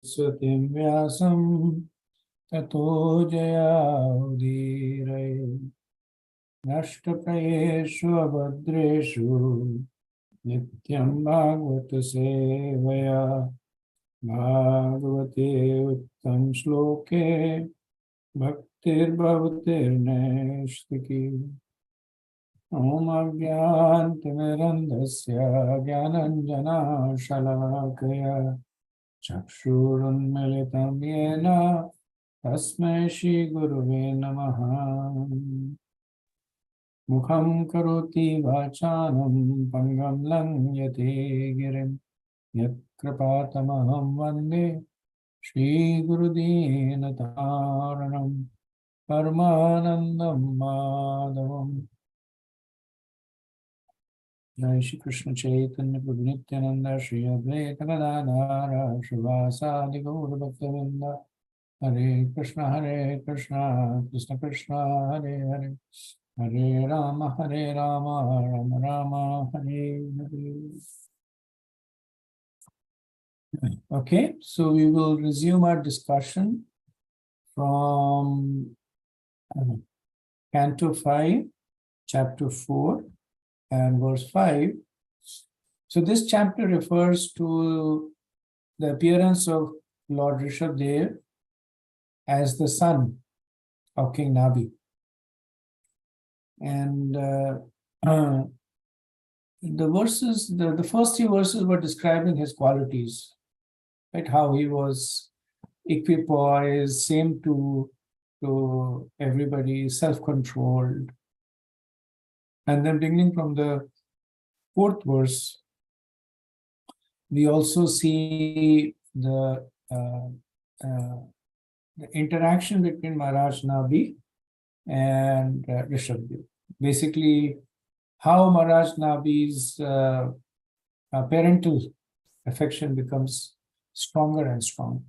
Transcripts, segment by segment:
Swatim Vyasam Tato Jayaudiraya Nashtaprayeshu Abhadreshu Nityam Bhagavata Sevaya Bhagavate Uttam Shloke Bhaktir Bhavatir Neshtiki Om Agyantimirandasya Gyananjana Shalakaya Chakshurunmilitam Yena Tasmai Shri Guruve Namaha Mukham Karoti Vachanam Pangam Langyate Girim Yat Kripatamaham Vande Shri Gurudena Taranam Paramanandam Madhavam Jai Shri Krishna Chaitanya Prabhu Nityananda Shri Advaita Gadadhara Srivasadi Gaura Bhaktavinda Hare Krishna Krishna Krishna Hare Hare Hare Rama Rama Rama Hare Hare. Okay, so we will resume our discussion from Canto 5, Chapter 4 and verse 5. So this chapter refers to the appearance of Lord Rishabdev as the son of King Nabi. And the first three verses were describing his qualities, right? How he was equipoised, same to everybody, self-controlled. And then beginning from the fourth verse, we also see the interaction between Maharaj Nabi and Rishabdev. Basically, how Maharaj Nabi's parental affection becomes stronger and stronger.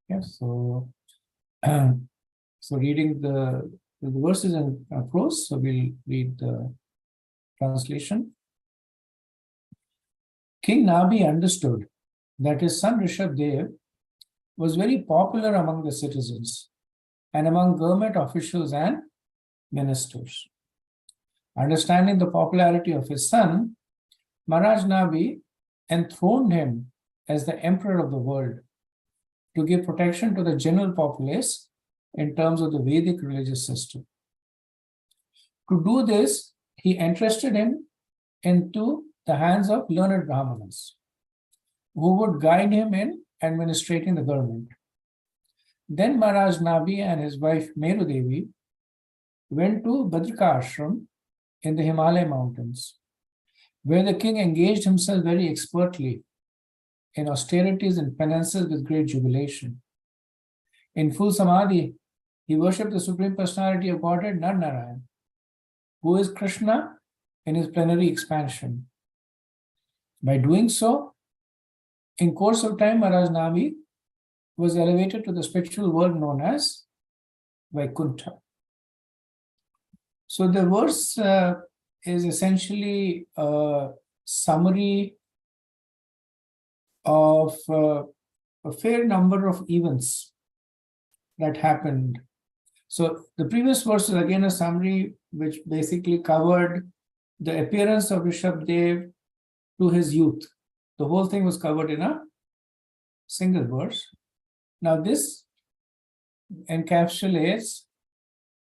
Yes, so so reading the verses in prose, so we'll read the translation. King Nabi understood that his son Rishabdev was very popular among the citizens and among government officials and ministers. Understanding the popularity of his son, Maharaj Nabi enthroned him as the emperor of the world to give protection to the general populace in terms of the Vedic religious system. To do this, he entrusted him into the hands of learned Brahmanas, who would guide him in administrating the government. Then Maharaj Nabi and his wife Meru Devi went to Badrika Ashram in the Himalaya mountains, where the king engaged himself very expertly in austerities and penances with great jubilation. In full samadhi, he worshipped the Supreme Personality of Godhead, Narnarayan, who is Krishna in his plenary expansion. By doing so, in course of time, Maharaj Nabi was elevated to the spiritual world known as Vaikuntha. So the verse is essentially a summary of a fair number of events that happened. So the previous verse is again a summary which basically covered the appearance of Rishabdev to his youth. The whole thing was covered in a single verse. Now this encapsulates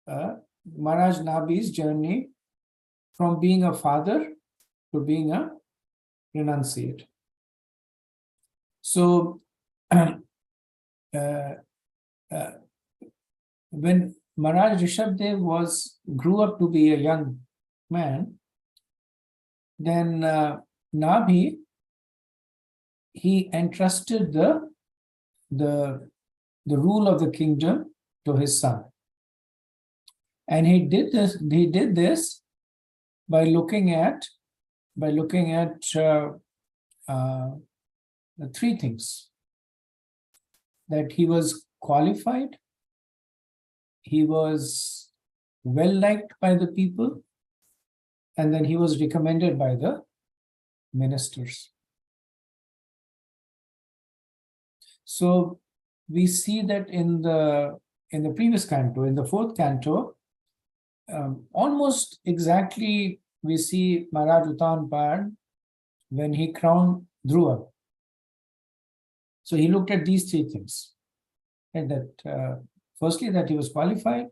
Maharaj Nabi's journey from being a father to being a renunciate. So when Maharaj Rishabdev grew up to be a young man, then Nabi, he entrusted the rule of the kingdom to his son. And he did this by looking at three things: that he was qualified, he was well liked by the people, and then he was recommended by the ministers. So we see that in the previous canto, in the fourth canto, almost exactly we see Maharaj Uttanpad when he crowned Dhruva. So he looked at these three things. And that firstly, that he was qualified.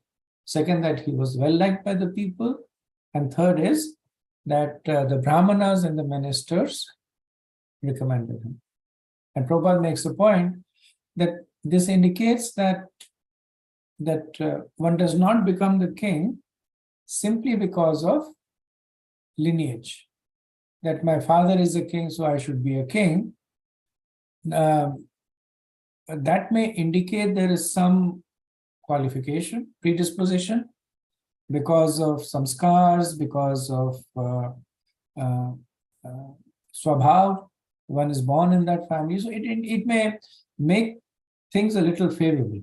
Second, that he was well liked by the people. And third is that the Brahmanas and the ministers recommended him. And Prabhupada makes a point that this indicates that one does not become the king simply because of lineage. That my father is a king, so I should be a king. That may indicate there is some qualification, predisposition, because of some scars, because of swabhav. One is born in that family, so it may make things a little favorable.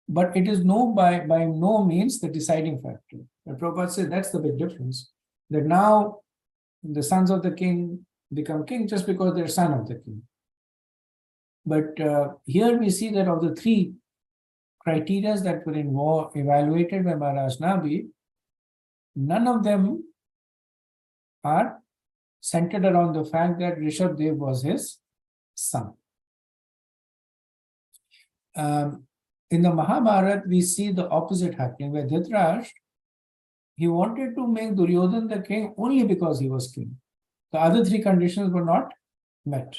But it is by no means the deciding factor. And Prabhupada said that's the big difference. That now the sons of the king become king just because they're son of the king. But here we see that of the three criteria that were evaluated by Maharaj Nabi, none of them are centered around the fact that Rishabdev was his son. In the Mahabharata, we see the opposite happening, where Dhritarashtra, he wanted to make Duryodhana the king only because he was king. The other three conditions were not met.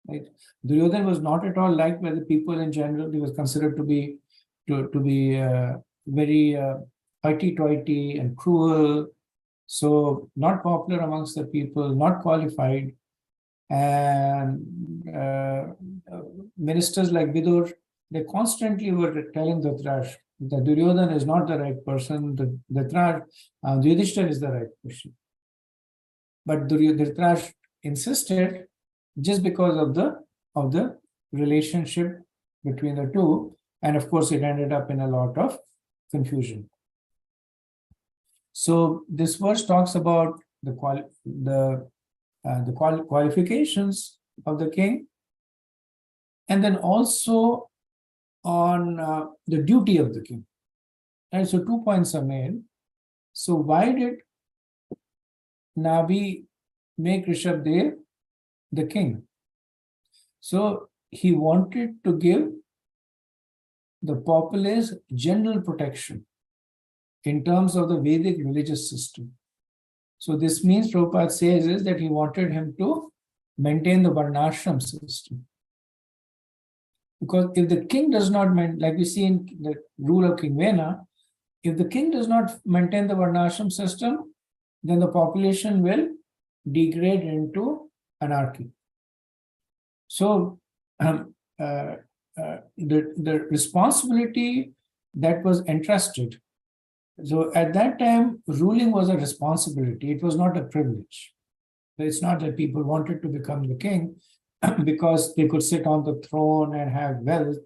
Right? Duryodhana was not at all liked by the people in general. He was considered to be very hoity-toity and cruel. So not popular amongst the people, not qualified. And ministers like Vidur, they constantly were telling Dhritarashtra that Duryodhana is not the right person, Yudhishthira is the right person. But Dhritarashtra insisted just because of the relationship between the two, and of course it ended up in a lot of confusion. So this verse talks about the qualifications of the king, and then also on the duty of the king. And so 2 points are made. So why did Nabi make Rishabdev the king? So he wanted to give the populace general protection in terms of the Vedic religious system. So this means, Prabhupada says, is that he wanted him to maintain the Varnashram system. Because if the king does not, like we see in the rule of King Vena, if the king does not maintain the Varnashram system, then the population will degrade into anarchy. So the responsibility that was entrusted, so at that time, ruling was a responsibility. It was not a privilege. It's not that people wanted to become the king because they could sit on the throne and have wealth.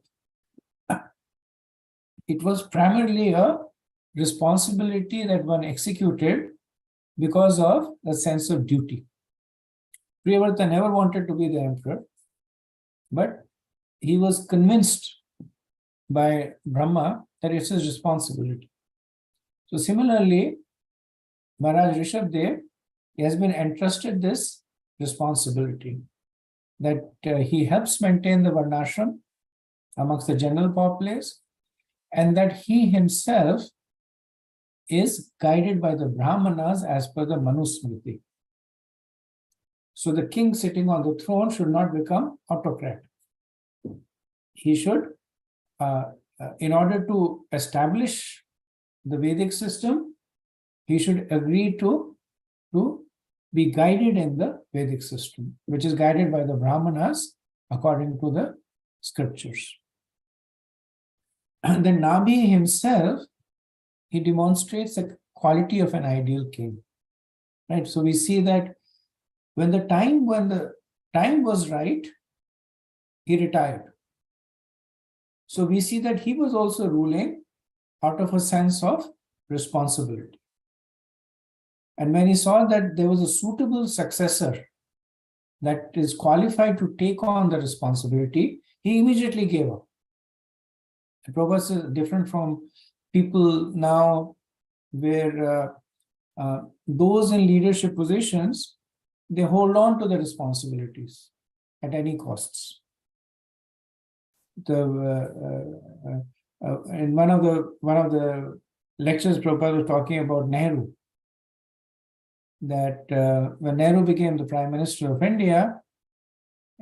It was primarily a responsibility that one executed because of a sense of duty. Priyavrata never wanted to be the emperor, but he was convinced by Brahma that it's his responsibility. So similarly, Maharaj Rishabdev has been entrusted this responsibility, that he helps maintain the Varnashram amongst the general populace, and that he himself is guided by the Brahmanas as per the Manusmriti. So the king sitting on the throne should not become autocrat. He should, in order to establish the Vedic system, he should agree to be guided in the Vedic system, which is guided by the Brahmanas according to the scriptures. And then Nabi himself, he demonstrates the quality of an ideal king. Right? So we see that when the time was right, he retired. So we see that he was also ruling out of a sense of responsibility. And when he saw that there was a suitable successor that is qualified to take on the responsibility, he immediately gave up. The Prabhupada is different from people now where those in leadership positions, they hold on to the responsibilities at any costs. In one of the lectures, Prabhupada was talking about Nehru, that when Nehru became the Prime Minister of India,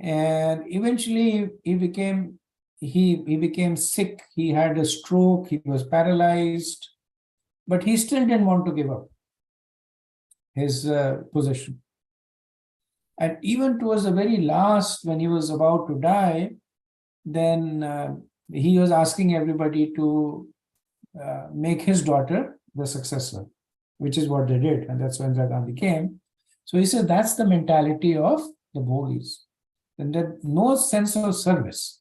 and eventually he became sick, he had a stroke, he was paralyzed, but he still didn't want to give up his position. And even towards the very last, when he was about to die, then he was asking everybody to make his daughter the successor, which is what they did, and that's when Indira Gandhi came. So he said that's the mentality of the Bhogis. And there no sense of service.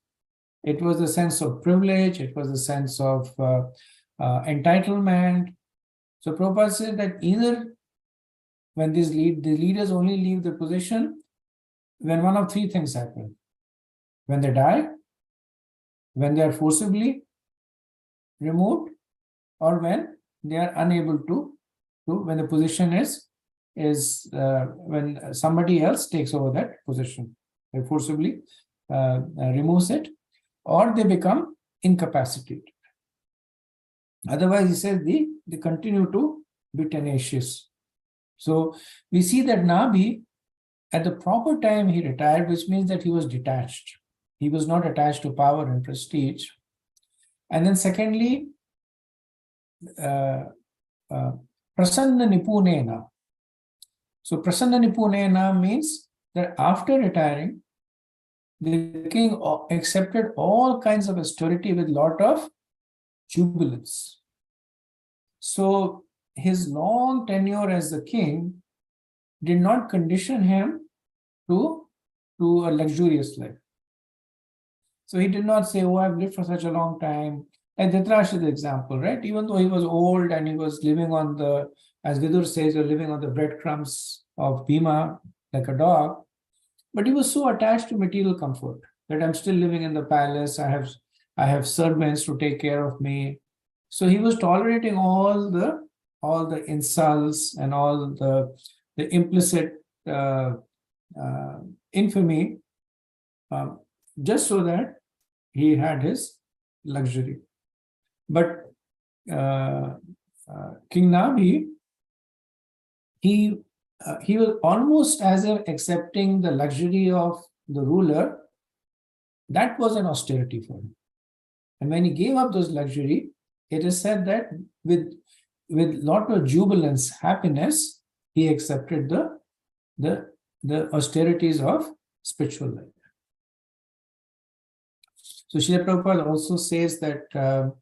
It was a sense of privilege, it was a sense of entitlement. So Prabhupada said that either when the leaders only leave the position when one of three things happen: when they die, when they are forcibly removed, or when they are unable to when the position is when somebody else takes over that position. They forcibly removes it, or they become incapacitated. Otherwise, he says they continue to be tenacious. So we see that Nabi, at the proper time, he retired, which means that he was detached. He was not attached to power and prestige. And then secondly, Prasanna Nipunena. So Prasanna Nipunena means that after retiring, the king accepted all kinds of austerity with lot of jubilance. So his long tenure as the king did not condition him to a luxurious life. So he did not say, oh, I've lived for such a long time. And Dhritarashtra is the example, right? Even though he was old and he was living on the, as Vidur says, you're living on the breadcrumbs of Bhima, like a dog, but he was so attached to material comfort that I'm still living in the palace. I have servants to take care of me. So he was tolerating all the insults and all the implicit infamy, just so that he had his luxury. But King Nabi, he was almost as if accepting the luxury of the ruler. That was an austerity for him. And when he gave up those luxury, it is said that with lot of jubilance, happiness, he accepted the austerities of spiritual life. So Srila Prabhupada also says that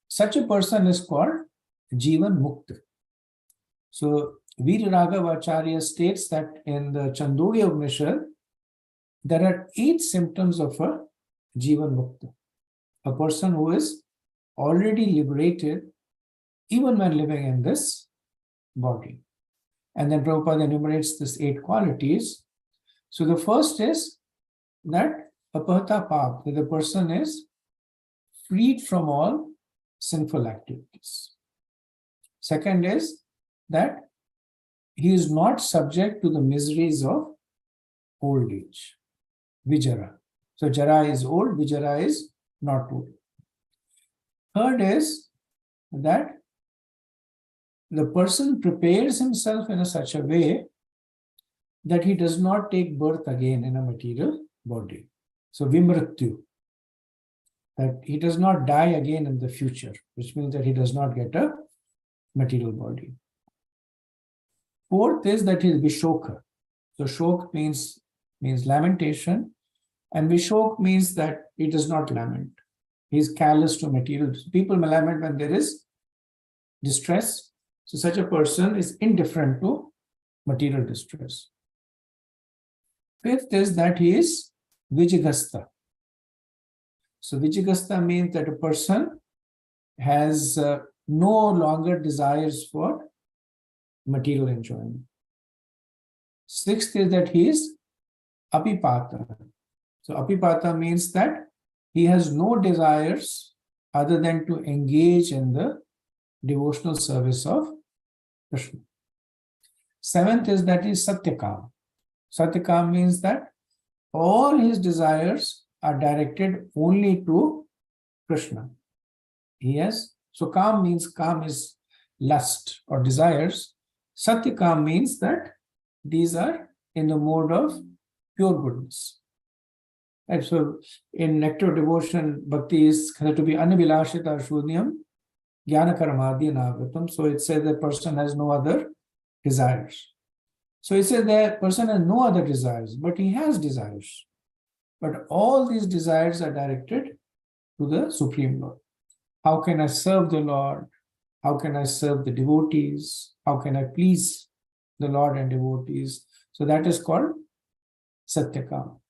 such a person is called Jivan Mukta. So Veer Raghavacharya states that in the Chandogya Upanishad, there are 8 symptoms of a Jivan Mukta, a person who is already liberated even when living in this body. And then Prabhupada enumerates these 8 qualities. So the first is that apahata pap, that the person is freed from all sinful activities. Second is that he is not subject to the miseries of old age, vijara. So jara is old, vijara is not old. Third is that the person prepares himself in such a way that he does not take birth again in a material body. So vimrityu, that he does not die again in the future, which means that he does not get a material body. Fourth is that he is vishoka. So shok means lamentation, and vishok means that he does not lament. He is callous to material. People may lament when there is distress. So such a person is indifferent to material distress. Fifth is that he is vijigasta. So vijigasta means that a person has no longer desires for material enjoyment. Sixth is that he is apipata. So apipata means that he has no desires other than to engage in the devotional service of Krishna. Seventh is that is satyakam. Satyakam means that all his desires are directed only to Krishna. So kam is lust or desires. Satyakam means that these are in the mode of pure goodness. And so in nectar devotion, bhakti is to be anavilashita shunyam jnana karmadhi navratam. So it says the person has no other desires. So it says the person has no other desires, but he has desires. But all these desires are directed to the Supreme Lord. How can I serve the Lord? How can I serve the devotees? How can I please the Lord and devotees? So that is called Satyakam.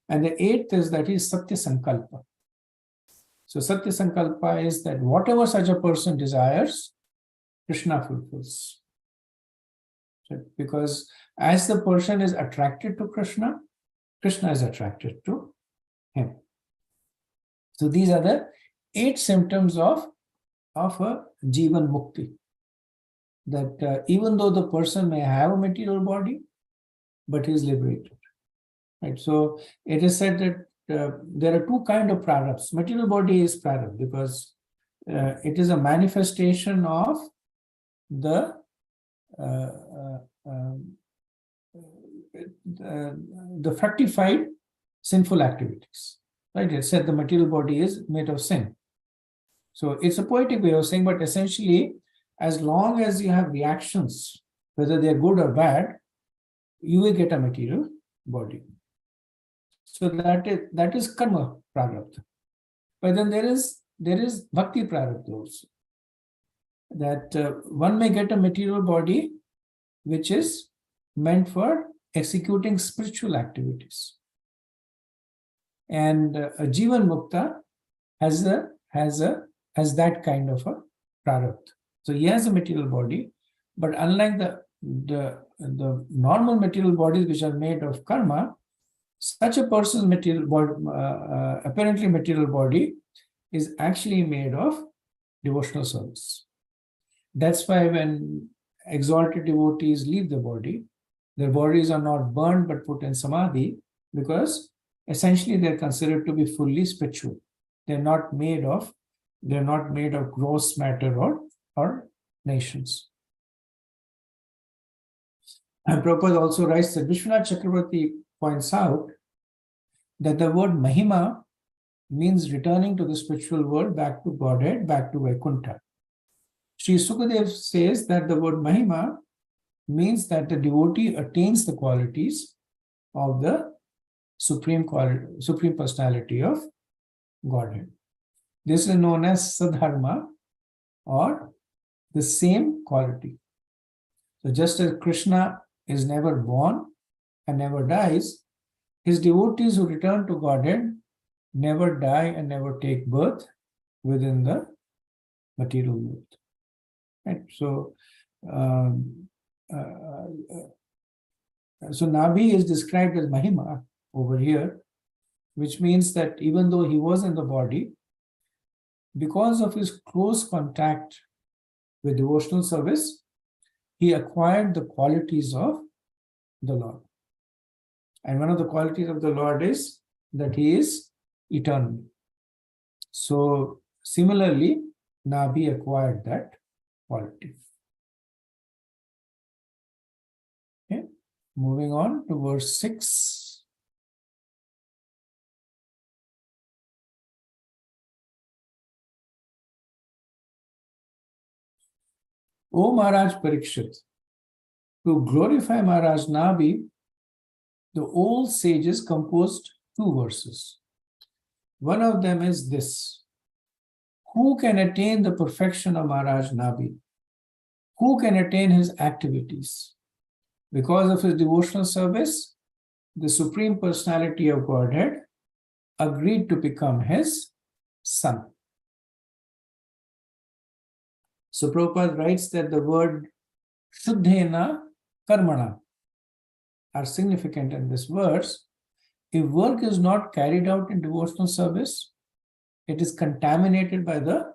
And the eighth is that is Satya Sankalpa. So Satya Sankalpa is that whatever such a person desires, Krishna fulfills. Because as the person is attracted to Krishna, Krishna is attracted to him. So these are the 8 symptoms of a Jivan Mukti. That even though the person may have a material body, but he is liberated. Right? So it is said that there are 2 kinds of prarabdhas. Material body is prarabdha because it is a manifestation of the fructified sinful activities. Right? It said the material body is made of sin. So it's a poetic way of saying, but essentially, as long as you have reactions, whether they're good or bad, you will get a material body. So that is karma prarabdha. But then there is bhakti prarabdha also. That one may get a material body which is meant for executing spiritual activities. And a Jivan Mukta has that kind of a prarabdha. So he has a material body, but unlike the normal material bodies which are made of karma, such a person's material body, apparently material body, is actually made of devotional service. That's why when exalted devotees leave the body, their bodies are not burned but put in samadhi, because essentially they're considered to be fully spiritual. They're not made of gross matter or nations. And Prabhupada also writes that Vishwanath Chakravarti points out that the word Mahima means returning to the spiritual world, back to Godhead, back to Vaikuntha. Sri Sukadev says that the word Mahima means that the devotee attains the qualities of the supreme personality of Godhead. This is known as Sadharma, or the same quality. So just as Krishna is never born and never dies, his devotees who return to Godhead never die and never take birth within the material world. Right? So, so Nabhi is described as Mahima over here, which means that even though he was in the body, because of his close contact with devotional service, he acquired the qualities of the Lord. And one of the qualities of the Lord is that he is eternal. So similarly, Nabhi acquired that quality. Okay, moving on to verse 6. O Maharaj Parikshit, to glorify Maharaj Nabhi, the old sages composed 2 verses. One of them is this: who can attain the perfection of Maharaj Nabhi? Who can attain his activities? Because of his devotional service, the Supreme Personality of Godhead agreed to become his son. So Prabhupada writes that the word Shuddhena Karmana are significant in this verse, if work is not carried out in devotional service, it is contaminated by the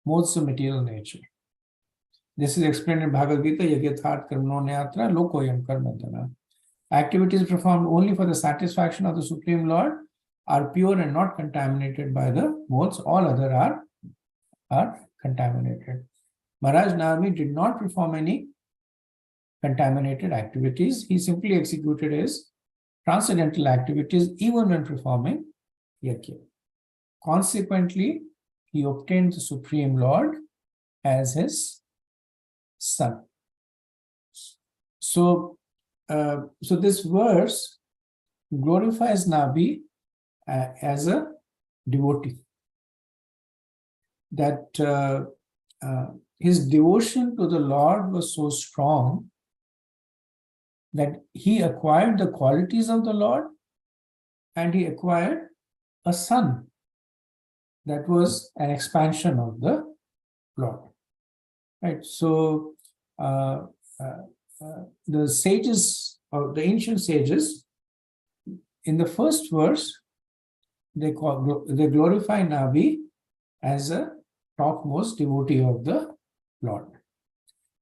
modes of material nature. This is explained in Bhagavad Gita, Yagyathat karmano nyatra lokoyam karmadana. Activities performed only for the satisfaction of the Supreme Lord are pure and not contaminated by the modes. All other are contaminated. Maharaj Nami did not perform any contaminated activities. He simply executed his transcendental activities even when performing yajna. Consequently, he obtained the Supreme Lord as his son. So this verse glorifies Nabi as a devotee. That his devotion to the Lord was so strong that he acquired the qualities of the Lord and he acquired a son. That was an expansion of the Lord. Right. So the sages, or the ancient sages, in the first verse, they glorify Nabi as a topmost devotee of the Lord.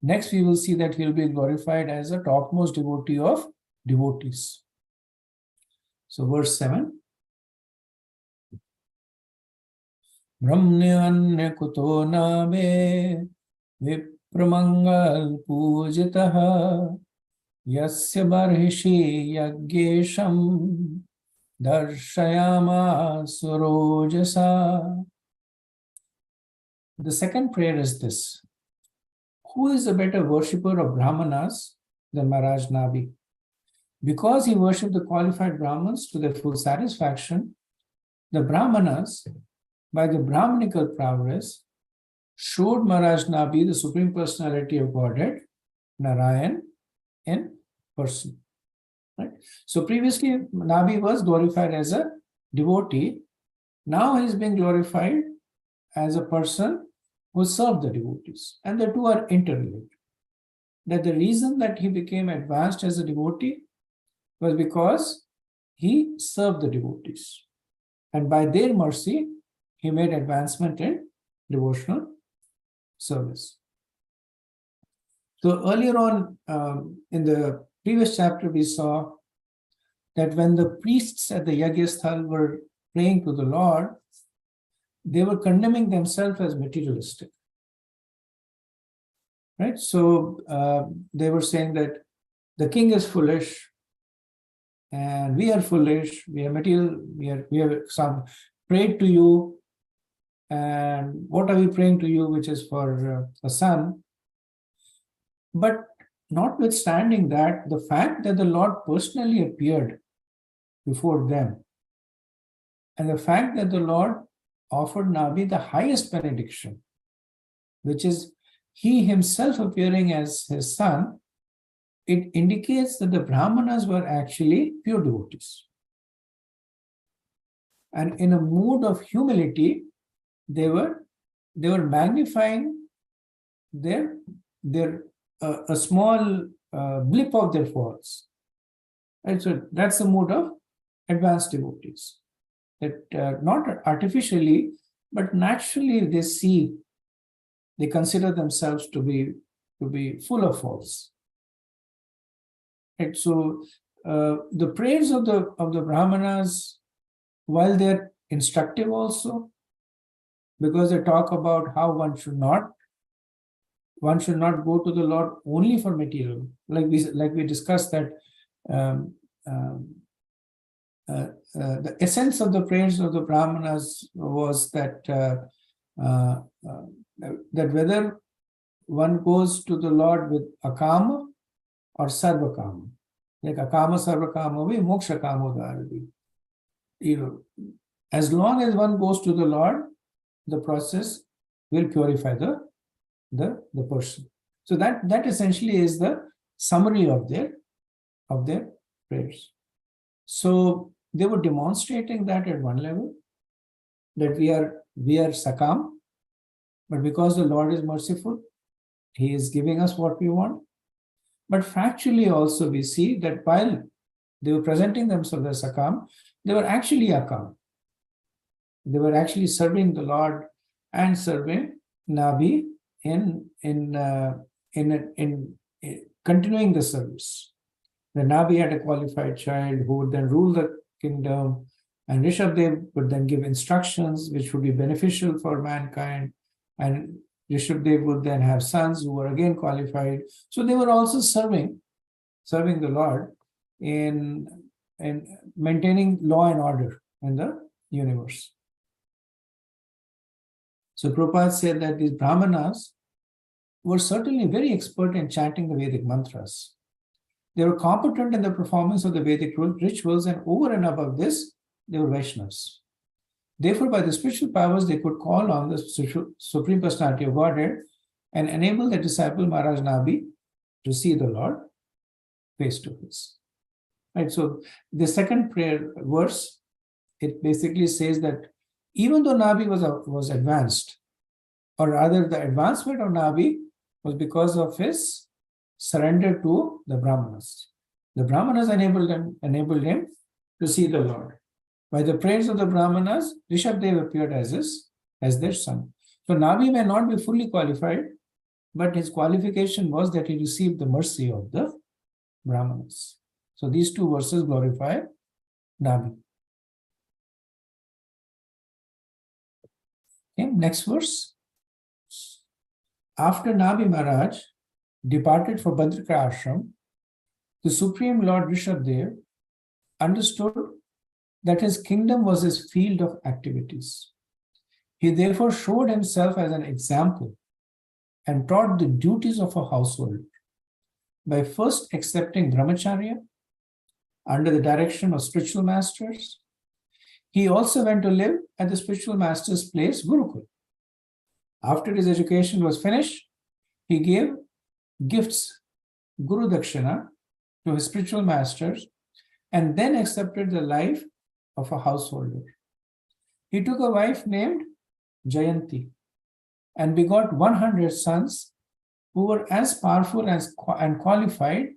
Next, we will see that he will be glorified as a topmost devotee of devotees. So, verse 7. Brahmanya kuto nabe vipramangal pujitaha yasya barhishi yagyesham darshayama surojasa. The second prayer is this. Who is a better worshipper of Brahmanas than Maharaj Nabi? Because he worshipped the qualified Brahmins to their full satisfaction, the Brahmanas, by the Brahmanical prowess, showed Maharaj Nabi the Supreme Personality of Godhead, Narayan, in person. Right? So previously, Nabi was glorified as a devotee. Now he is being glorified as a person who served the devotees. And the two are interrelated. That the reason that he became advanced as a devotee was because he served the devotees. And by their mercy, he made advancement in devotional service. So earlier on, in the previous chapter, we saw that when the priests at the Yagyasthal were praying to the Lord, they were condemning themselves as materialistic. Right? So they were saying that the king is foolish and we are foolish, we are material, we have some prayed to you, and what are we praying to you, which is for a son? But notwithstanding that, the fact that the Lord personally appeared before them, and the fact that the Lord offered Nabi the highest benediction, which is he himself appearing as his son, it indicates that the Brahmanas were actually pure devotees. And in a mood of humility, they were magnifying a small blip of their faults. Right? So that's the mood of advanced devotees. That not artificially, but naturally they consider themselves to be full of faults. Right? So the prayers of the Brahmanas, while they're instructive also, because they talk about how one should not go to the Lord only for material. Like we discussed that the essence of the prayers of the Brahmanas was that whether one goes to the Lord with akama or sarvakama. Like akama sarvakama vi moksha kamodharavi. As long as one goes to the Lord, the process will purify the person. So that essentially is the summary of their prayers. So they were demonstrating that at one level, that we are sakam, but because the Lord is merciful, he is giving us what we want. But factually also we see that while They were presenting themselves as Sakam. They were actually Akam. They were actually serving the Lord and serving Nabi in continuing the service. The Nabi had a qualified child who would then rule the kingdom, and Rishabdev would then give instructions which would be beneficial for mankind, and Rishabdev would then have sons who were again qualified. So they were also serving the Lord in maintaining law and order in the universe. So Prabhupada said that these Brahmanas were certainly very expert in chanting the Vedic mantras. They were competent in the performance of the Vedic rituals, and over and above this, they were Vaishnavas. Therefore, by the spiritual powers, they could call on the Supreme Personality of Godhead and enable the disciple Maharaj Nabi to see the Lord face to face. Right. So the second prayer verse, it basically says that even though Nabi was advanced, or rather the advancement of Nabi was because of his surrender to the Brahmanas. The Brahmanas enabled him to see the Lord. By the prayers of the Brahmanas, Rishabdev appeared as their son. So Nabi may not be fully qualified, but his qualification was that he received the mercy of the Brahmanas. So these two verses glorify Nabi. Okay, next verse. After Nabi Maharaj departed for Badrika Ashram, the Supreme Lord Rishabdev understood that his kingdom was his field of activities. He therefore showed himself as an example and taught the duties of a household by first accepting brahmacharya under the direction of spiritual masters. He also went to live at the spiritual master's place, Gurukul. After his education was finished, he gave gifts, Guru Dakshina, to his spiritual masters, and then accepted the life of a householder. He took a wife named Jayanti and begot 100 sons who were as powerful and qualified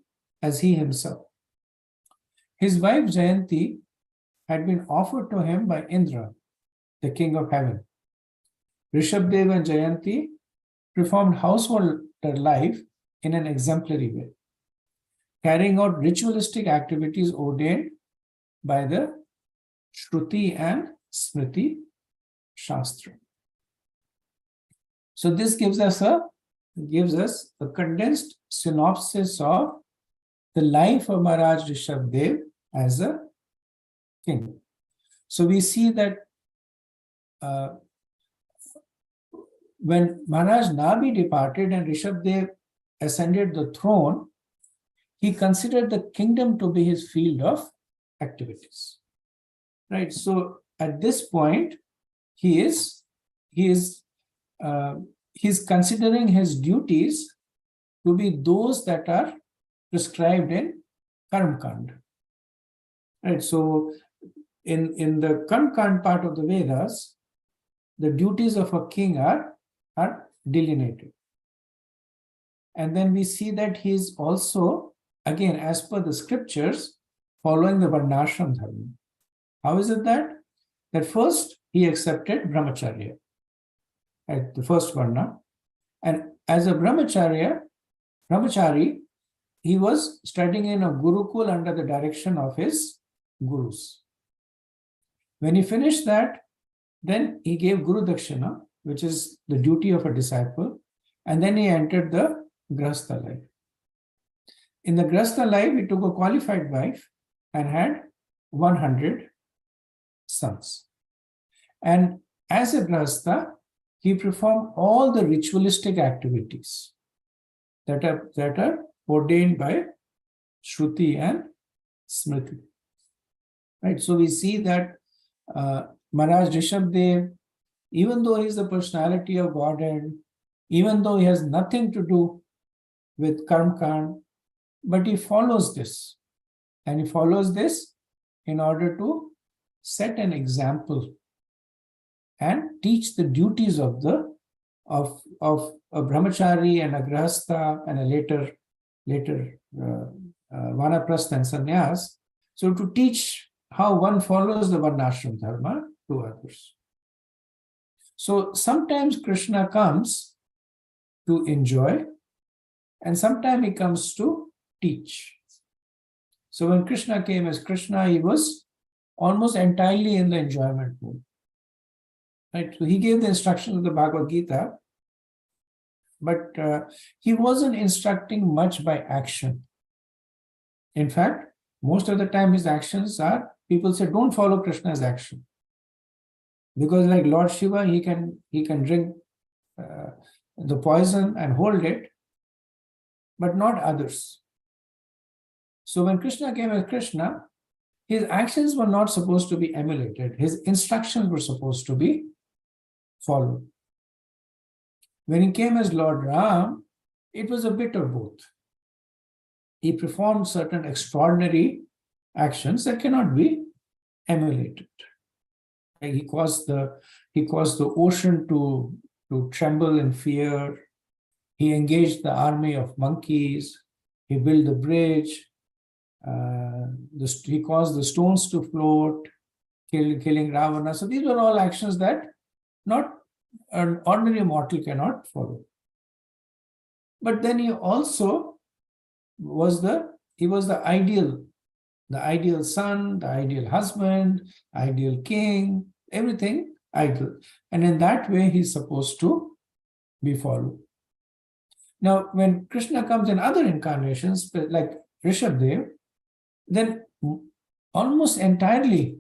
as he himself. His wife Jayanti had been offered to him by Indra, the king of heaven. Rishabdev and Jayanti performed householder life in an exemplary way, carrying out ritualistic activities ordained by the Shruti and Smriti Shastra. So this gives us a condensed synopsis of the life of Maharaj Rishabdev as a king. So we see that when Maharaj Nabi departed and Rishabdev ascended the throne, he considered the kingdom to be his field of activities. Right. So at this point, he's considering his duties to be those that are prescribed in Karma Kanda. Right. So in the Karma Kanda part of the Vedas, the duties of a king are delineated. And then we see that he is also, again, as per the scriptures, following the Varnashram Dharma. How is it that? That first he accepted brahmacharya, right, the first Varna. And as a brahmachari, he was studying in a Gurukul under the direction of his gurus. When he finished that, then he gave Guru Dakshina, which is the duty of a disciple, and then he entered the Grahastha life. In the Grahastha life, he took a qualified wife and had 100 sons. And as a Grahastha, he performed all the ritualistic activities that are ordained by Shruti and Smriti. Right. So we see that Maharaj Rishabdev, even though he is the personality of Godhead, even though he has nothing to do with Karma Kanda, but he follows this. And he follows this in order to set an example and teach the duties of a brahmachari and a grahastha and a later vanaprastha and sannyas, So to teach how one follows the Varnashram Dharma to others. So sometimes Krishna comes to enjoy, and sometimes he comes to teach. So when Krishna came as Krishna, he was almost entirely in the enjoyment mood. Right? So he gave the instructions of the Bhagavad Gita, but he wasn't instructing much by action. In fact, most of the time his actions are, people say, don't follow Krishna's action. Because like Lord Shiva, he can drink the poison and hold it, but not others. So when Krishna came as Krishna, his actions were not supposed to be emulated. His instructions were supposed to be followed. When he came as Lord Ram, it was a bit of both. He performed certain extraordinary actions that cannot be emulated. Like he caused the ocean to tremble in fear. He engaged the army of monkeys. He built the bridge. He caused the stones to float, killing Ravana. So these were all actions that not an ordinary mortal cannot follow. But then he also was the ideal son, the ideal husband, ideal king, everything ideal. And in that way, he's supposed to be followed. Now, when Krishna comes in other incarnations, like Rishabdev, then almost entirely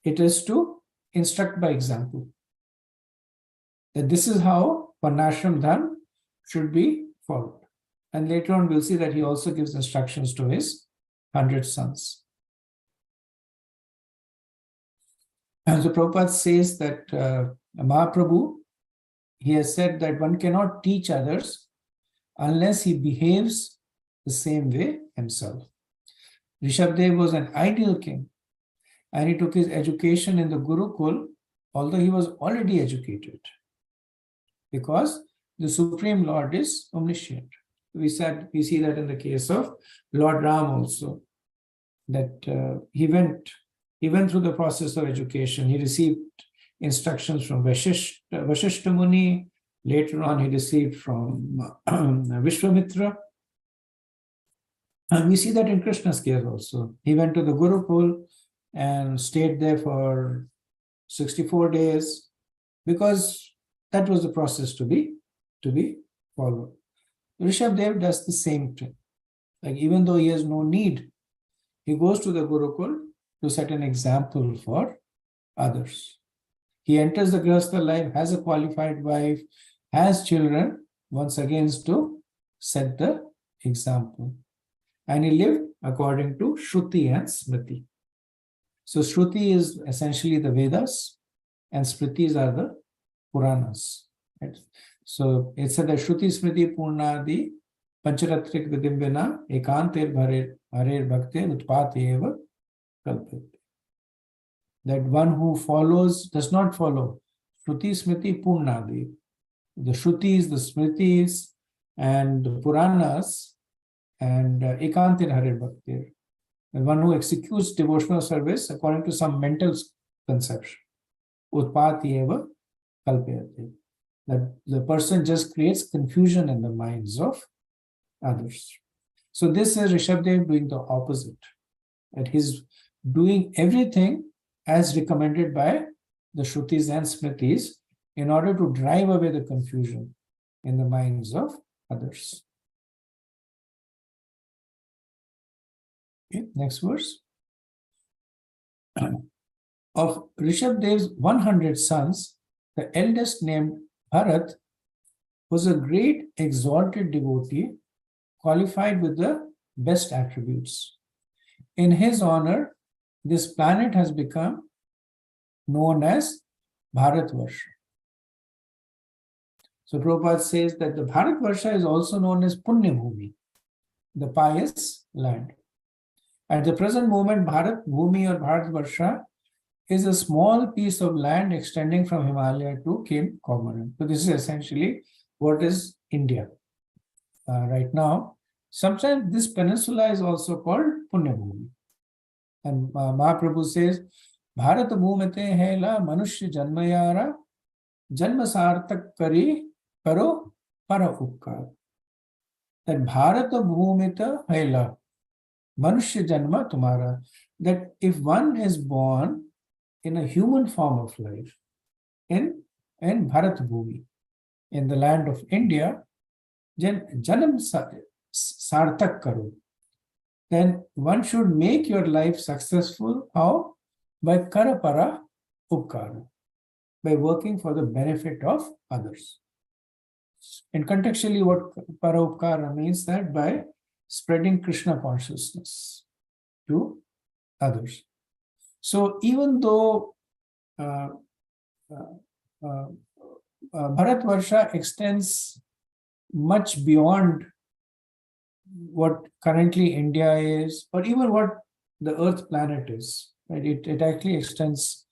it is to instruct by example. That this is how Varnashram Dharma should be followed. And later on, we'll see that he also gives instructions to his 100 sons. And so Prabhupada says that Mahaprabhu, he has said that one cannot teach others unless he behaves the same way himself. Rishabdev was an ideal king, and he took his education in the Gurukul, although he was already educated, because the Supreme Lord is omniscient. We see that in the case of Lord Ram also, that he went through the process of education. He received instructions from Vashishta Muni. Later on, he received from Vishwamitra. And we see that in Krishna's case also. He went to the Gurukul and stayed there for 64 days, because that was the process to be followed. Rishabdev does the same thing. Like, even though he has no need, he goes to the Gurukul to set an example for others. He enters the Grihastha life, has a qualified wife, has children, once again to set the example. And he lived according to Shruti and Smriti. So Shruti is essentially the Vedas, and Smritis are the Puranas. Right? So it said that Shruti Smriti Purnadi Pancharatrik Vidimbina Ekantir Harer Bhakti Utpati Eva Kalpite. That one who does not follow Shruti Smriti Purnadi. The Shrutis, the Smritis, and the Puranas, and Ekantir Harer Bhakti. The one who executes devotional service according to some mental conception. Utpati Eva Kalpite. That the person just creates confusion in the minds of others. So this is Rishabdev doing the opposite. That he's doing everything as recommended by the Shrutis and Smritis in order to drive away the confusion in the minds of others. Okay, next verse. Of Rishabdev's 100 sons, the eldest, named Bharat, was a great exalted devotee, qualified with the best attributes. In his honor, this planet has become known as Bharatvarsha. So Prabhupada says that the Bharatvarsha is also known as Punya Bhumi, the pious land. At the present moment, Bharat Bhumi or Bharatvarsha is a small piece of land extending from Himalaya to Cape Comorin. So this is essentially what is India right now. Sometimes this peninsula is also called Punya Bhumi. And Mahaprabhu says, Bharat bhumite hela manushya janmayara janma sartak karo para uppkar. That Bharat bhumita hela manushya janma tumhara. That if one is born in a human form of life in Bharat Bhumi, in the land of India, janam sartak karo. Then one should make your life successful. How? By karapara upkara, by working for the benefit of others. And contextually, what para upkara means, that by spreading Krishna consciousness to others. So even though Bharatvarsha extends much beyond what currently India is, or even what the Earth planet is, right? It actually extends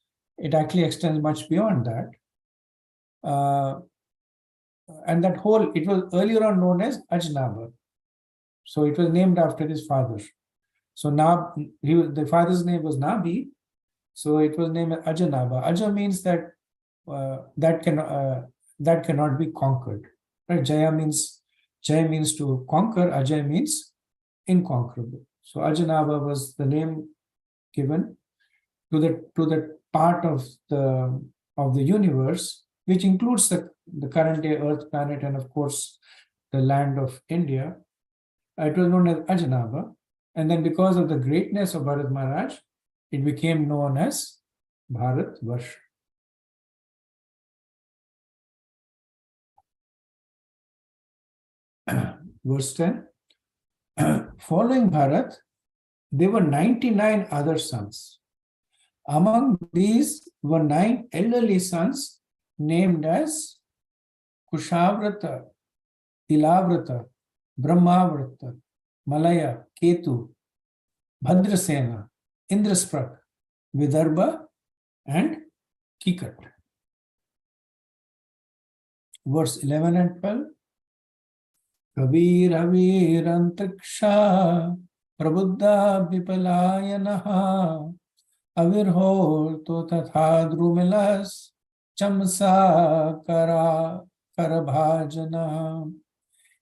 much beyond that. And that whole, it was earlier on known as Ajnaba. So it was named after his father. So the father's name was Nabi, so it was named Ajanaba. Aja means that that cannot be conquered. Right? Jaya means to conquer. Ajay means inconquerable. So Ajanaba was the name given to the part of the universe which includes the current day Earth planet and of course the land of India. It was known as Ajanaba, and then because of the greatness of Bharat Maharaj, it became known as Bharat Varsha. Verse 10. Following Bharat, there were 99 other sons. Among these were 9 elderly sons named as Kushavrata, Tilavrata, Brahmavrata, Malaya, Ketu, Bhadrasena, Indrasprak, Vidarbha, and Kikat. Verse 11 and 12. Kabir Havir Antaksha Prabuddha Vipalayanaha Avirho Tatha Drumilas Chamsa Karabhajana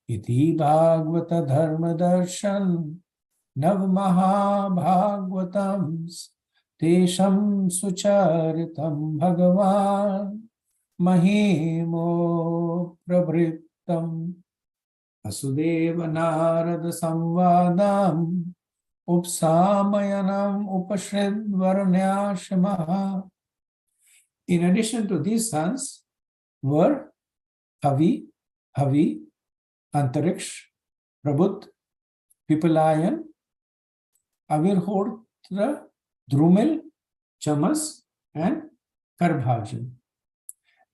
Iti Bhagavata Dharma Darshan Nav Mahabhagvatams Tesham Sucharitam Bhagavan Mahimo Prabhritam Vasudeva Narada Samvadam Upsamayanam Upashrid Varanyashamaha. In addition to these sons were Havi, Antariksh, Prabhuddha, Pipalayan, Avirhotra, Drumil, Chamas, and Karbhajan.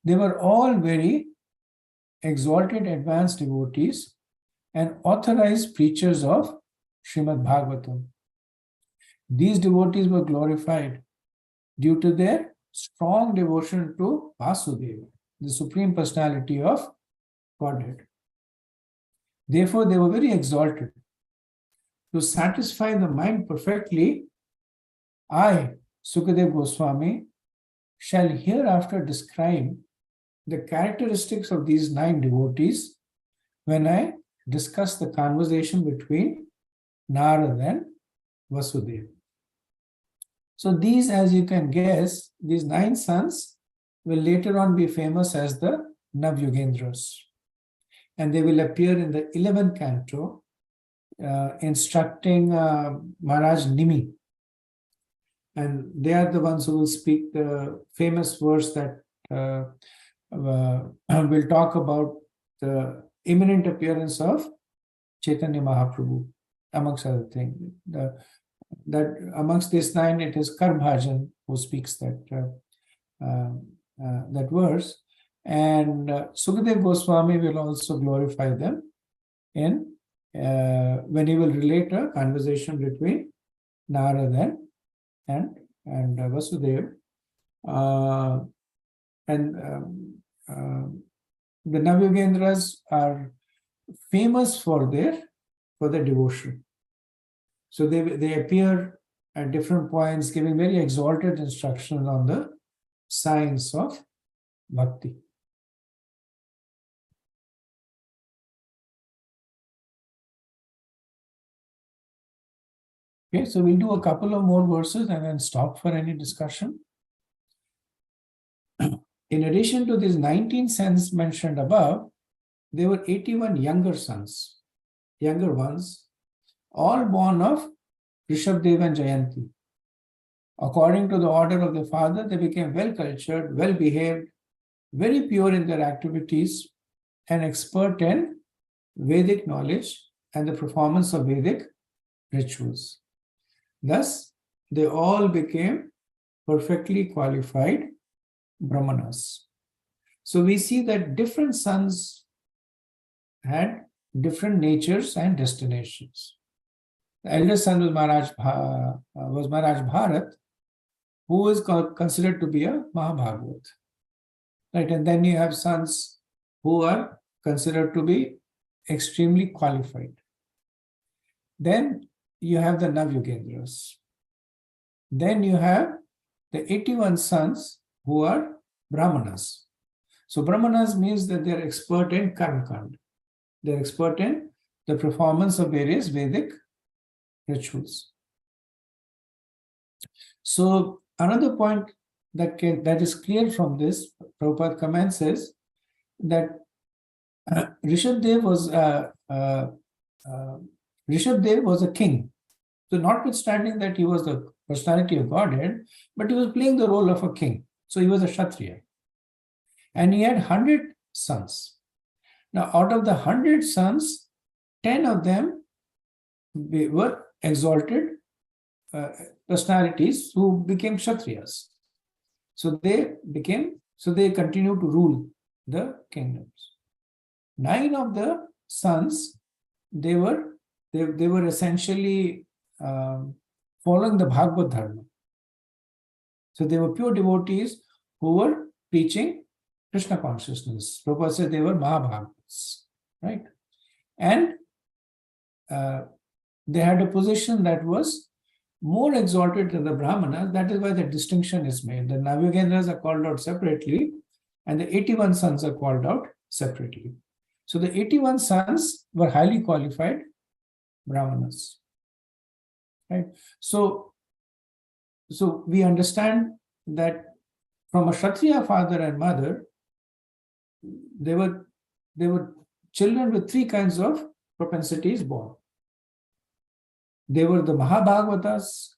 They were all very exalted advanced devotees and authorized preachers of Srimad Bhagavatam. These devotees were glorified due to their strong devotion to Vasudeva, the Supreme Personality of Godhead. Therefore, they were very exalted. To satisfy the mind perfectly, I, Sukadev Goswami, shall hereafter describe the characteristics of these 9 devotees when I discuss the conversation between Narada and Vasudeva. So these, as you can guess, these 9 sons will later on be famous as the Navyugendras. And they will appear in the 11th canto instructing Maharaj Nimi. And they are the ones who will speak the famous verse that will talk about the imminent appearance of Chaitanya Mahaprabhu, amongst other things. That amongst these 9, it is Karbhajan who speaks that verse, and Sukadev Goswami will also glorify them in when he will relate a conversation between Narada and Vasudeva. The Navyugendras are famous for their devotion. So they appear at different points, giving very exalted instructions on the science of bhakti. Okay, so we'll do a couple of more verses and then stop for any discussion. In addition to these 19 sons mentioned above, there were 81 younger ones, all born of Rishabdev and Jayanti. According to the order of their father, they became well-cultured, well-behaved, very pure in their activities, and expert in Vedic knowledge and the performance of Vedic rituals. Thus, they all became perfectly qualified Brahmanas. So we see that different sons had different natures and destinations. The eldest son was Maharaj Bharat, who is considered to be a Mahabhagavat. Right? And then you have sons who are considered to be extremely qualified. Then you have the Navyugendras. Then you have the 81 sons who are Brahmanas. So Brahmanas means that they're expert in Karmakand. They're expert in the performance of various Vedic rituals. So another point that is clear from this, Prabhupada comments, is that Rishabdev was a king. So notwithstanding that he was the personality of Godhead, but he was playing the role of a king. So he was a Kshatriya. And he had 100 sons. Now, out of the 100 sons, 10 of them were exalted personalities who became Kshatriyas. So they continued to rule the kingdoms. 9 of the sons, they were essentially following the Bhagavad Dharma. So they were pure devotees who were preaching Krishna consciousness. Prabhupada said they were Mahabhagavats, right? And they had a position that was more exalted than the Brahmanas. That is why the distinction is made. The Navyugendras are called out separately, and the 81 sons are called out separately. So the 81 sons were highly qualified Brahmanas. Right? So we understand that from a Kshatriya father and mother, they were children with 3 kinds of propensities born. They were the Mahabhagavatas,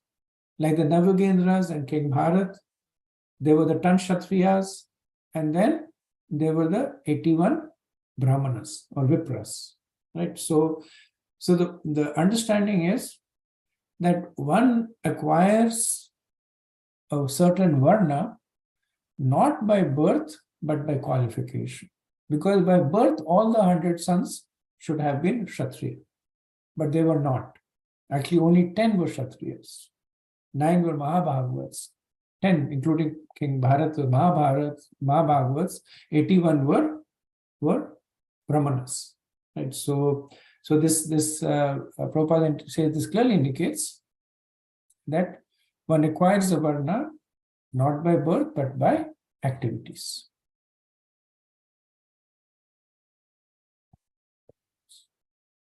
like the Navyugendras and King Bharat. They were the 10 Kshatriyas, and then they were the 81 Brahmanas or Vipras. Right? So the understanding is that one acquires a certain varna not by birth but by qualification. Because by birth, all the 100 sons should have been Kshatriya, but they were not. Actually, only 10 were Kshatriyas. 9 were Mahabhagavats. 10, including King Bharat, were Mahabhagavats. 81 were Brahmanas. Right? So this Prabhupada says this clearly indicates that one acquires the varna not by birth but by activities.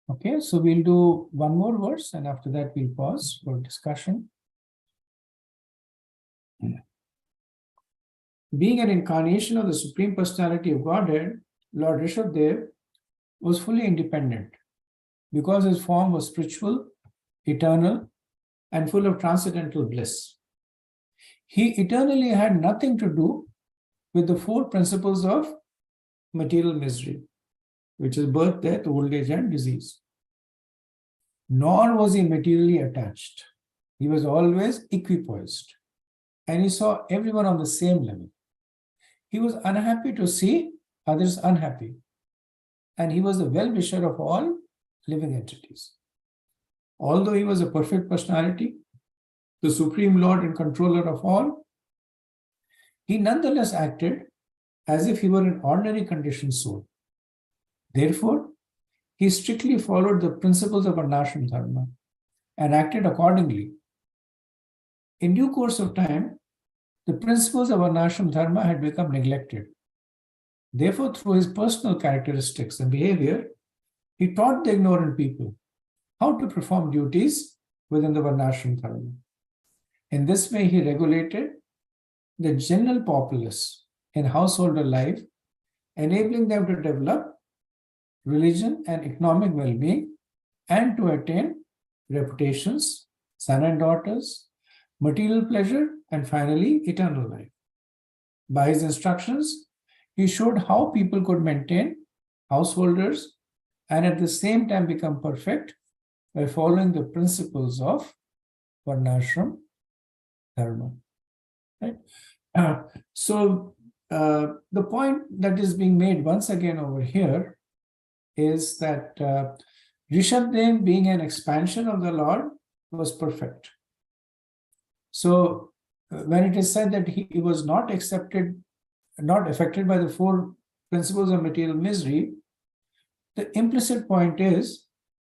Okay, so we'll do one more verse and after that we'll pause for discussion. Being an incarnation of the Supreme Personality of Godhead, Lord Rishabdev was fully independent because his form was spiritual, eternal, and full of transcendental bliss. He eternally had nothing to do with the 4 principles of material misery, which is birth, death, old age, and disease. Nor was he materially attached. He was always equipoised, and he saw everyone on the same level. He was unhappy to see others unhappy, and he was the well-wisher of all living entities. Although he was a perfect personality, the Supreme Lord and controller of all, he nonetheless acted as if he were an ordinary conditioned soul. Therefore, he strictly followed the principles of Varnashram Dharma and acted accordingly, in due course of time, the principles of Varnashram Dharma had become neglected. Therefore, through his personal characteristics and behavior, he taught the ignorant people how to perform duties within the Varnashram Dharma. In this way, he regulated the general populace in householder life, enabling them to develop religion and economic well-being and to attain reputations, son and daughters, material pleasure, and finally, eternal life. By his instructions, he showed how people could maintain householders and at the same time become perfect by following the principles of Varnashram Dharma. Right? So the point that is being made once again over here is that Rishabdev, being an expansion of the Lord, was perfect. So when it is said that he was not affected by the four principles of material misery, the implicit point is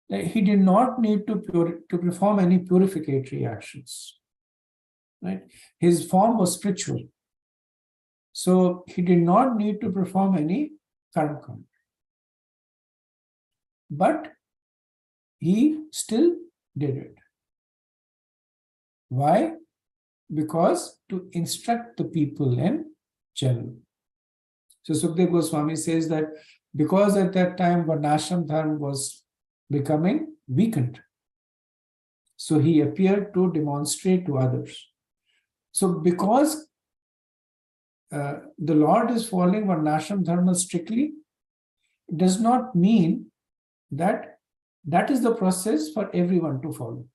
that he did not need to perform any purificatory actions. Right? His form was spiritual. So he did not need to perform any karma. But he still did it. Why? Because to instruct the people in general. So Sukdev Goswami says that because at that time Varnashram Dharma was becoming weakened, so he appeared to demonstrate to others. So because the Lord is following Varnashram Dharma strictly, it does not mean that that is the process for everyone to follow.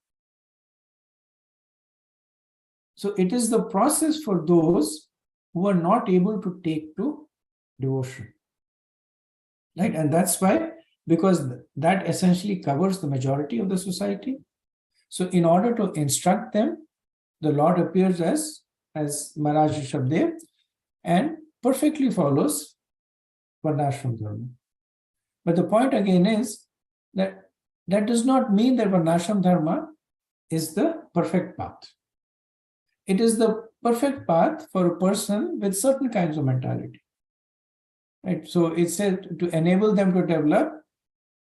So it is the process for those who are not able to take to devotion. Right? And that's why, because that essentially covers the majority of the society. So in order to instruct them, the Lord appears as Maharaj Rishabdev and perfectly follows Varnashram Dharma. But the point again is that that does not mean that Varnashram Dharma is the perfect path. It is the perfect path for a person with certain kinds of mentality. Right? So it said to enable them to develop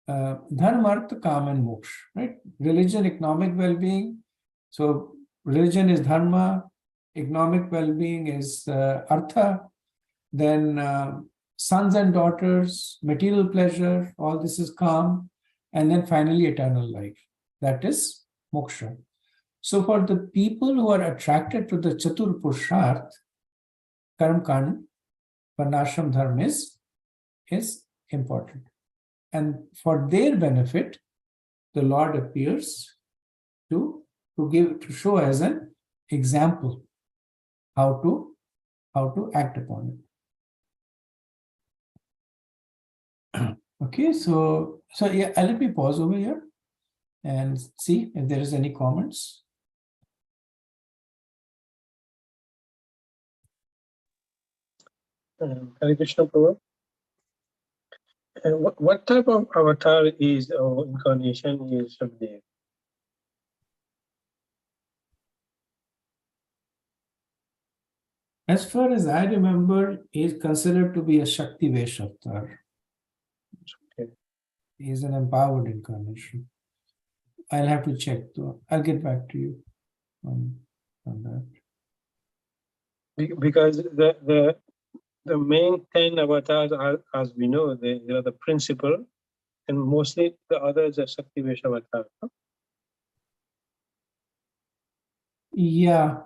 dharma, artha, kama, and moksha. Right? Religion, economic well-being. So religion is dharma, economic well-being is artha, then sons and daughters, material pleasure, all this is kama, and then finally eternal life. That is moksha. So for the people who are attracted to the Chatur Purusharth, Karma Kand, Varnashram Dharma is important. And for their benefit, the Lord appears to show as an example how to act upon it. Okay, so yeah, let me pause over here and see if there is any comments. Hare Krishna Prabhu. What type of avatar is or incarnation is Rishabdev? As far as I remember, he is considered to be a Shakti Vesh avatar. Okay. He is an empowered incarnation. I'll have to check though. I'll get back to you on that. Because the main 10 avatars are, as we know, they are the principal, and mostly the others are Shakti Vesh avatar. Huh? Yeah.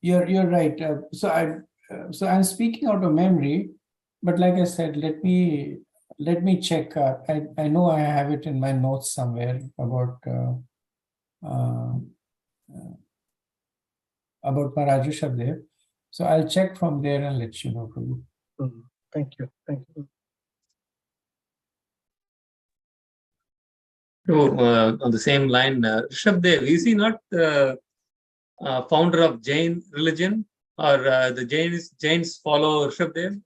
You're right. So I'm speaking out of memory, but like I said, let me check. I know I have it in my notes somewhere about Maharaj Rishabdev. So I'll check from there and let you know. Thank you. So, on the same line, Rishabdev, is he not founder of Jain religion, or the Jains follow Rishabdev?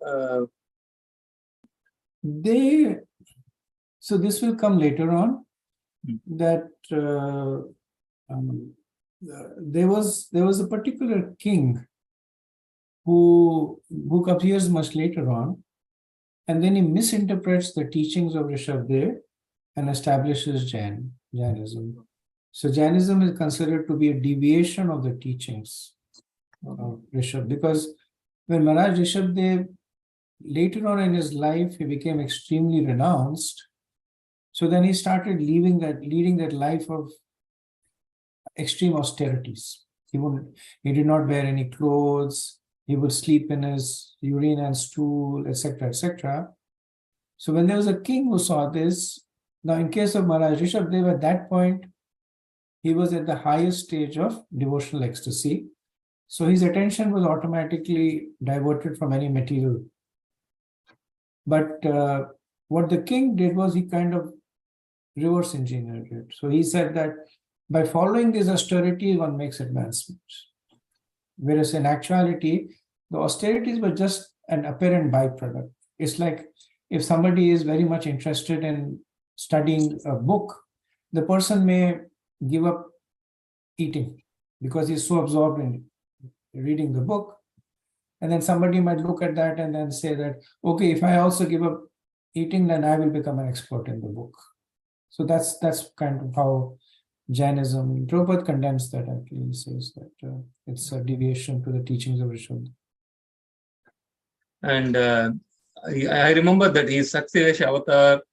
So this will come later on, that there was a particular king who appears much later on, and then he misinterprets the teachings of Rishabdev and establishes Jainism. So Jainism is considered to be a deviation of the teachings of Rishabh, because when Maharaj Rishabdev, later on in his life, he became extremely renounced. So then he started leading that life of extreme austerities. He did not wear any clothes. He would sleep in his urine and stool, etc., etc. So when there was a king who saw this, now in case of Maharaj Rishabdev, at that point, he was at the highest stage of devotional ecstasy. So his attention was automatically diverted from any material. But what the king did was he kind of reverse engineered it. So he said that by following this austerity, one makes advancements. Whereas in actuality, the austerities were just an apparent byproduct. It's like if somebody is very much interested in studying a book, the person may give up eating because he's so absorbed in reading the book. And then somebody might look at that and then say that, okay, if I also give up eating, then I will become an expert in the book. So that's kind of how Jainism, Prabhupada condemns that actually. He says that it's a deviation to the teachings of Rishabh. And I remember that he is Saksivesha avatar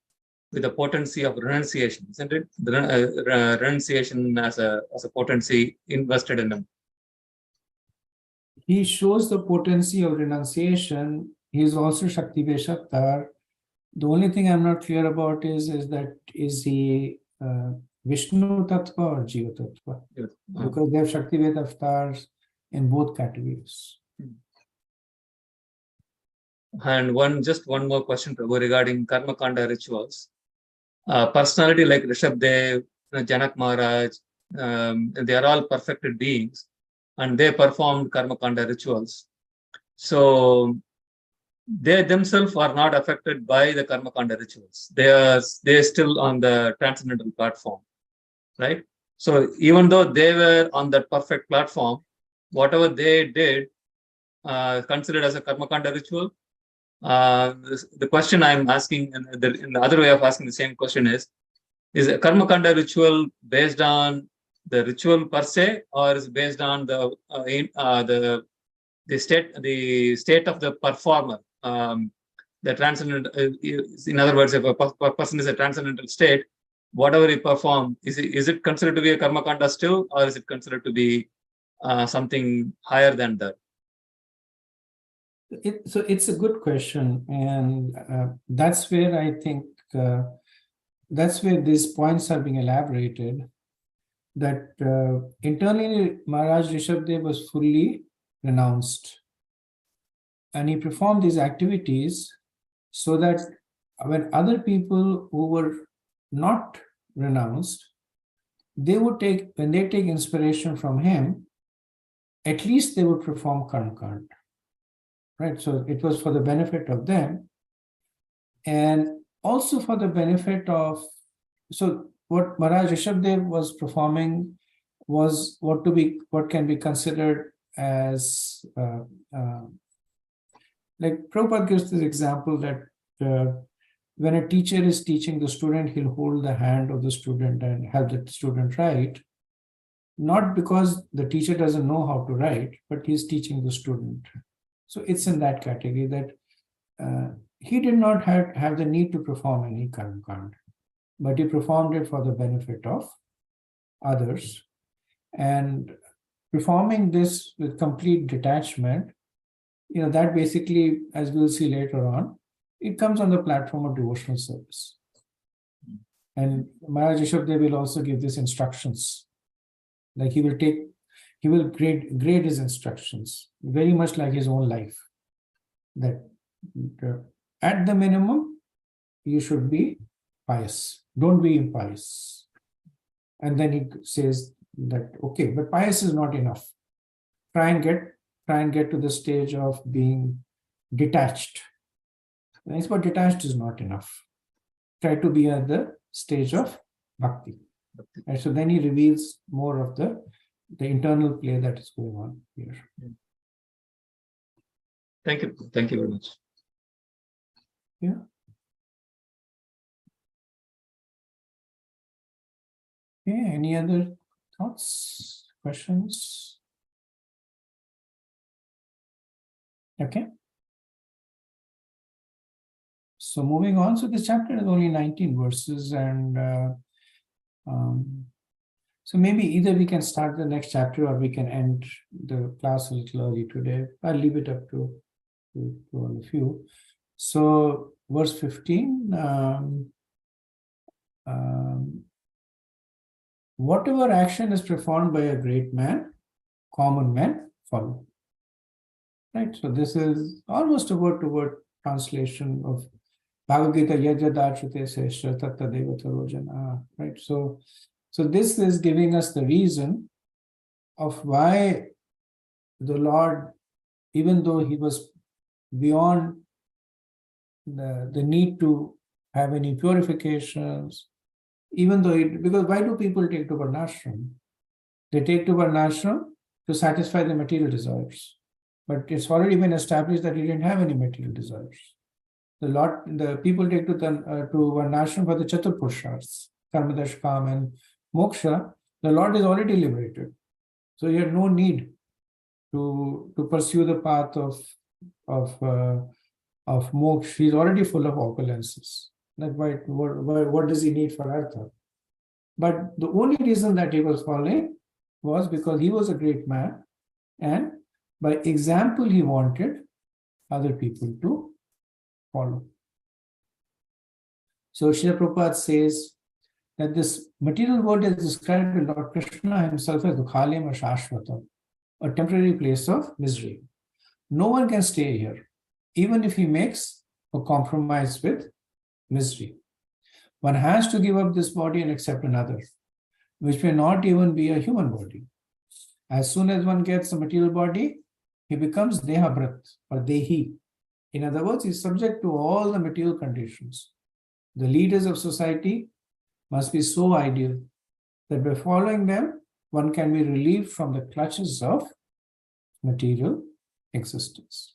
with a potency of renunciation, isn't it? The renunciation as a potency invested in him. He shows the potency of renunciation. He is also Shaktivesha avatar. The only thing I'm not clear about is that is he Vishnu Tattva or Jiva Tattva? Because they have Shaktived avatars in both categories. And just one more question, Prabhu, regarding Karma Kanda rituals. Personality like Rishabdev, Janak Maharaj, they are all perfected beings, and they performed Karma Kanda rituals. So they themselves are not affected by the Karma Kanda rituals. They're still on the transcendental platform, right? So even though they were on that perfect platform, whatever they did, considered as a Karma Kanda ritual, the question I'm asking, and the other way of asking the same question is a Karma Kanda ritual based on the ritual per se, or is it based on the state of the performer? The transcendent, in other words, if a person is a transcendental state, whatever he performs, is it considered to be a Karma Kanda still, or is it considered to be something higher than that? So it's a good question, and that's where I think that's where these points are being elaborated. That internally Maharaj Rishabdev was fully renounced, and he performed these activities so that when other people who were not renounced, when they take inspiration from him, at least they would perform Karma Kanda. Right, so it was for the benefit of them, and also for the benefit of. So what Maharaj Rishabdev was performing was what can be considered as like Prabhupada gives this example that when a teacher is teaching the student, he'll hold the hand of the student and help the student write, not because the teacher doesn't know how to write, but he's teaching the student. So it's in that category that he did not have the need to perform any Karma Kanda, but he performed it for the benefit of others. And performing this with complete detachment, that basically, as we'll see later on, it comes on the platform of devotional service. And Maharaj Rishabdev will also give these instructions. Like he will grade his instructions, very much like his own life. That at the minimum, you should be pious. Don't be impious. And then he says that, okay, but pious is not enough. Try and get to the stage of being detached. But detached is not enough. try to be at the stage of bhakti. And so then he reveals more of the internal play that is going on here. Thank you. Thank you very much. Yeah. Okay, any other thoughts, questions? Okay. So moving on, so this chapter is only 19 verses, and so maybe either we can start the next chapter or we can end the class a little early today. I'll leave it up to all of you. So verse 15, whatever action is performed by a great man, common men follow. Right, so this is almost a word-to-word translation of Bhagavad Gita, Yajadachate Seshra Tatta Devata Rojana. Right, so this is giving us the reason of why the Lord, even though he was beyond the need to have any purifications, even though because why do people take to Varnashram? They take to Varnashram to satisfy the material desires. But it's already been established that he didn't have any material desires. The people take to Varnashram for the Chaturpurushas, Karma, Dashkam, and Moksha. The Lord is already liberated. So you have no need to pursue the path of moksha. He's already full of opulences. Like what does he need for artha? But the only reason that he was following was because he was a great man, and by example he wanted other people to follow. So Srila Prabhupada says that this material world is described by Lord Krishna himself as Dukhalayam or Shashvatam, a temporary place of misery. No one can stay here, even if he makes a compromise with misery. One has to give up this body and accept another, which may not even be a human body. As soon as one gets a material body, he becomes Dehabrat or Dehi. In other words, he is subject to all the material conditions. The leaders of society must be so ideal that by following them, one can be relieved from the clutches of material existence.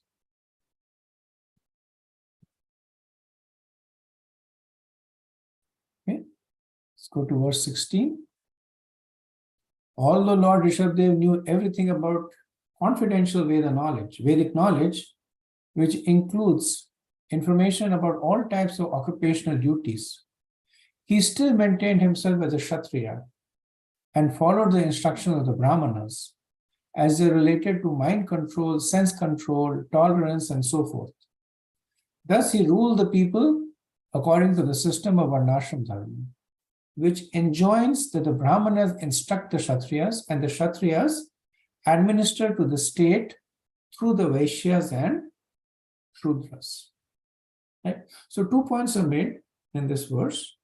Okay, let's go to verse 16. Although Lord Rishabdev knew everything about confidential Vedic knowledge, which includes information about all types of occupational duties, he still maintained himself as a Kshatriya and followed the instructions of the Brahmanas as they related to mind control, sense control, tolerance, and so forth. Thus, he ruled the people according to the system of Varnashram Dharma, which enjoins that the Brahmanas instruct the Kshatriyas and the Kshatriyas administer to the state through the Vaishyas and Shudras. Right? So 2 points are made in this verse.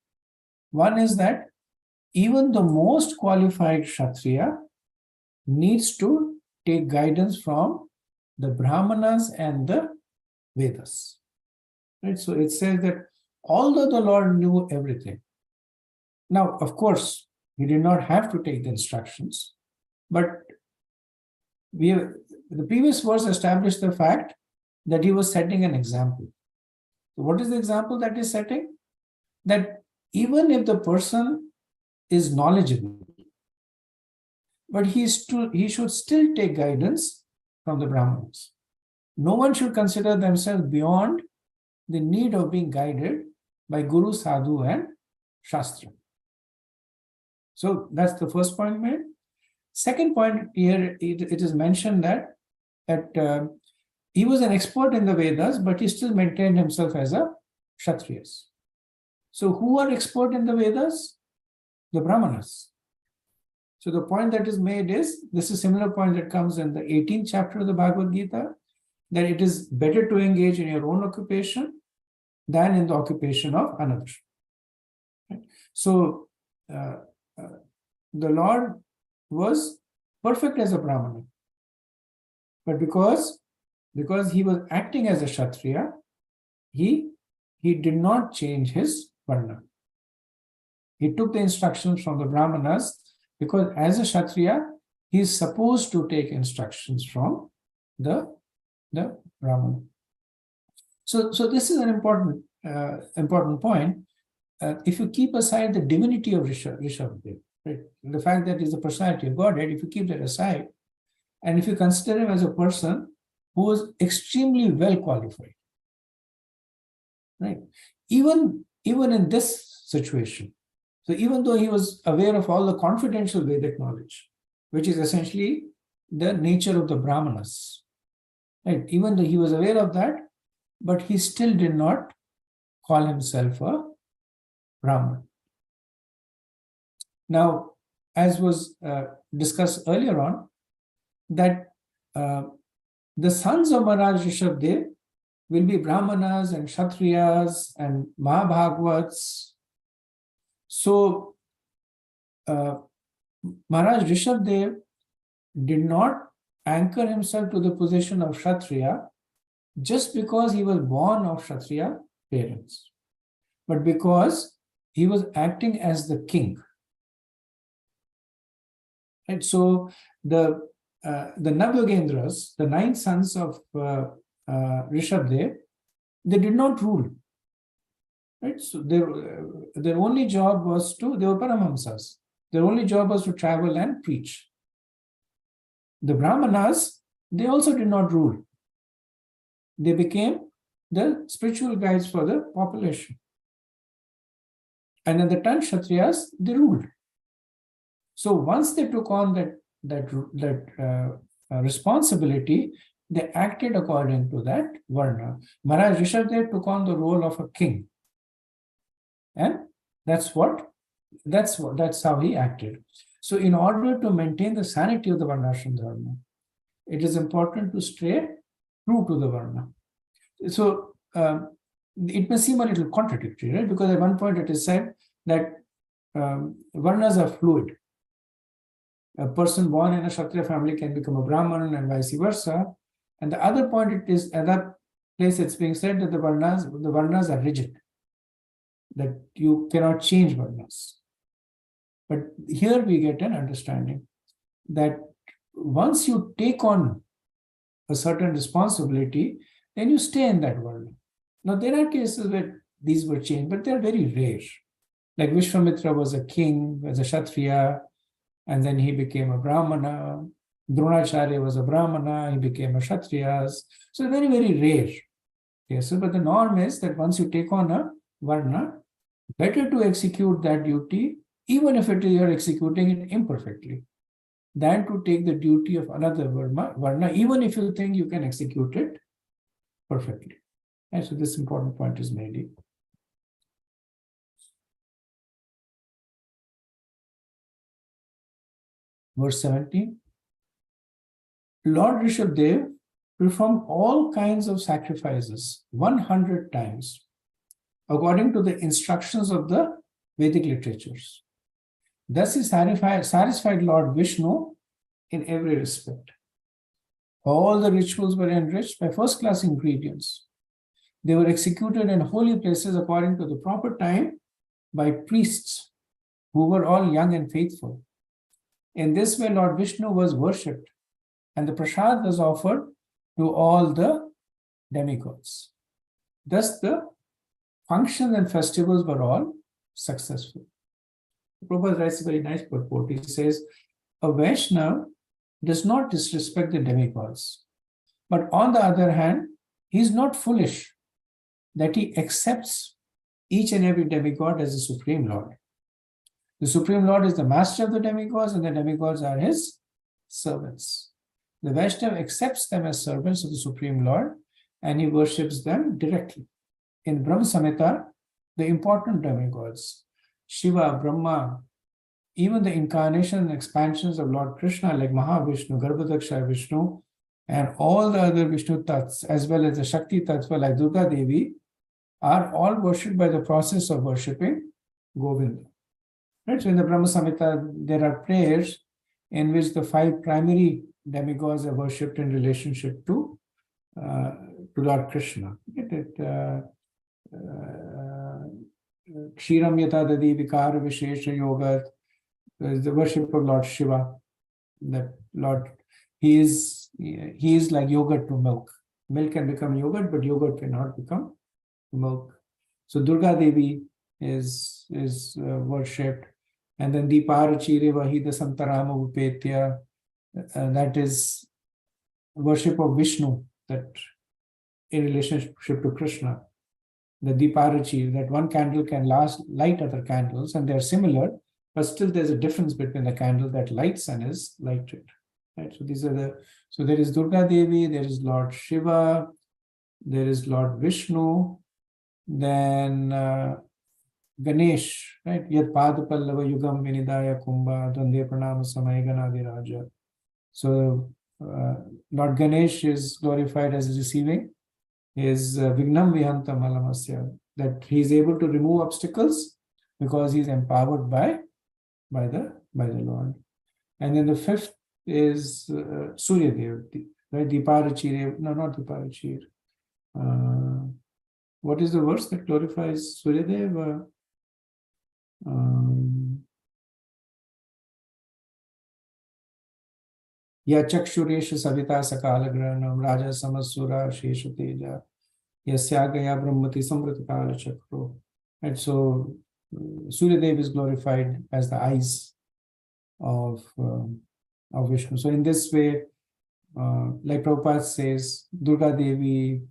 One is that even the most qualified Kshatriya needs to take guidance from the Brahmanas and the Vedas. Right? So it says that although the Lord knew everything, now, of course, he did not have to take the instructions, but the previous verse established the fact that he was setting an example. So what is the example that he's setting? That even if the person is knowledgeable, but he should still take guidance from the Brahmanas. No one should consider themselves beyond the need of being guided by Guru, Sadhu, and Shastra. So that's the first point made. Second point here, it is mentioned that he was an expert in the Vedas, but he still maintained himself as a Kshatriyas. So who are expert in the Vedas? The Brahmanas. So the point that is made is, this is a similar point that comes in the 18th chapter of the Bhagavad Gita, that it is better to engage in your own occupation than in the occupation of another. Right? So the Lord was perfect as a Brahmana, but because he was acting as a Kshatriya, he did not change his Varna. He took the instructions from the Brahmanas because as a Kshatriya, he is supposed to take instructions from the Brahmana. So this is an important point. If you keep aside the divinity of Rishabdev, right? The fact that he's the personality of Godhead, if you keep that aside, and if you consider him as a person who was extremely well qualified, right? Even in this situation, so even though he was aware of all the confidential Vedic knowledge, which is essentially the nature of the Brahmanas, right? Even though he was aware of that, but he still did not call himself a Brahman. Now, as was discussed earlier on, that the sons of Maharaj Rishabdev will be Brahmanas and Kshatriyas and Mahabhagavats. So, Maharaj Rishabdev did not anchor himself to the position of Kshatriya just because he was born of Kshatriya parents, but because he was acting as the king. And so the Navyogendras, the 9 sons of Rishabdev, they did not rule. Right? So their only job was they were Paramahamsas. Their only job was to travel and preach. The Brahmanas, they also did not rule. They became the spiritual guides for the population. And in the 10 Kshatriyas, they ruled. So once they took on that responsibility, they acted according to that Varna. Maharaj Rishabdev took on the role of a king. And that's how he acted. So in order to maintain the sanity of the Varnashram Dharma, it is important to stay true to the Varna. So it may seem a little contradictory, right? Because at one point it is said that Varnas are fluid. A person born in a Kshatriya family can become a Brahman and vice versa. And the other point it is, at that place it's being said that the Varnas are rigid, that you cannot change Varnas. But here we get an understanding that once you take on a certain responsibility, then you stay in that world. Now, there are cases where these were changed, but they're very rare. Like Vishwamitra was a king, was a Kshatriya, and then he became a Brahmana. Dronacharya was a Brahmana, he became a Kshatriya. So very, very rare cases. But the norm is that once you take on a Varna, better to execute that duty, even if you're executing it imperfectly, than to take the duty of another Varna, even if you think you can execute it perfectly. And so this important point is made. Verse 17. Lord Rishabdev performed all kinds of sacrifices 100 times, according to the instructions of the Vedic literatures. Thus he satisfied Lord Vishnu in every respect. All the rituals were enriched by first-class ingredients. They were executed in holy places according to the proper time by priests who were all young and faithful. In this way, Lord Vishnu was worshipped, and the prasad was offered to all the demigods. Thus, the functions and festivals were all successful. Prabhupada writes a very nice purport. He says, a Vaishnava does not disrespect the demigods, but on the other hand, he is not foolish that he accepts each and every demigod as the Supreme Lord. The Supreme Lord is the master of the demigods, and the demigods are his servants. The Vaishnava accepts them as servants of the Supreme Lord, and he worships them directly. In Brahma Samhita, the important demigods, Shiva, Brahma, even the incarnation and expansions of Lord Krishna like Mahavishnu, Garbhodaksha Vishnu, and all the other Vishnu Tats, as well as the Shakti Tattva like Durga Devi, are all worshipped by the process of worshipping Govinda. Right? So in the Brahma Samhita, there are prayers in which the 5 primary demigods are worshipped in relationship to Lord Krishna. Kshiram Yatadadi Vikara Vishesha Yoga is the worship of Lord Shiva. That Lord, he is like yogurt to milk. Milk can become yogurt, but yogurt cannot become milk. So Durga Devi is worshipped. And then Deeparachire Vahida Santarama Upetya, that is worship of Vishnu, that in relationship to Krishna. The Deeparachi, that one candle can light other candles, and they're similar, but still there's a difference between the candle that lights and is lighted. Right? So these are so there is Durga Devi, there is Lord Shiva, there is Lord Vishnu, then Ganesh, right? Yat Pada Pallava Yugam Vinidaya Kumbha Dvande Pranama Samay Ganadiraja. So Lord Ganesh is glorified as receiving is Vignam Vihanta Malamasya, that he is able to remove obstacles because he is empowered by the Lord. And then the fifth is Surya Dev, right? Deeparachir, no, not Deeparachir. What is the verse that glorifies Surya Dev? Ya Chakshuresha Savita Sakalagranam Raja Samasura Shesha Teja Yasyagaya Brahmati Samrita Kala Chakro. And so Surya Dev is glorified as the eyes of Vishnu. So in this way, like Prabhupada says, Durga Devi,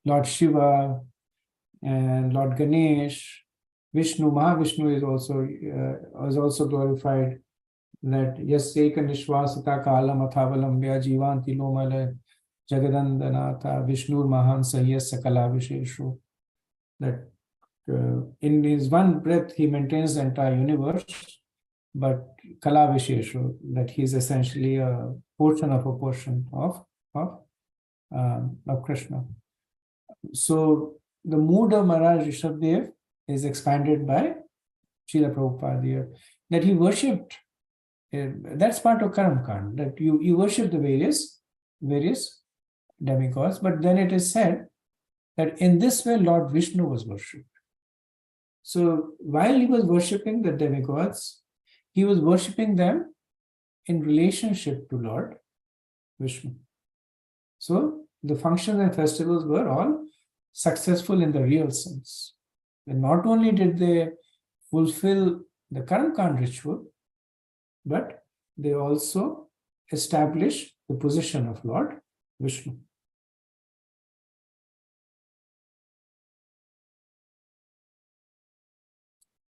Lord Shiva, and Lord Ganesh, Vishnu, Mahavishnu is also glorified. That Yasyeka Nishwasata Kala Mathavalambya Jivanti Lomala Jagadandanatha Vishnur Mahan Sahyas Sakala Visheshu. That in his one breath he maintains the entire universe, but Kala Visheshu, that he is essentially a portion of Krishna. So the mood of Maharaj Rishabdev is expanded by Srila Prabhupada here, that he worshipped. That's part of Karam Kand, that you worship the various demigods, but then it is said that in this way Lord Vishnu was worshipped. So while he was worshipping the demigods, he was worshipping them in relationship to Lord Vishnu. So the functions and festivals were all successful in the real sense. And not only did they fulfill the Karam Kand ritual, but they also establish the position of Lord Vishnu.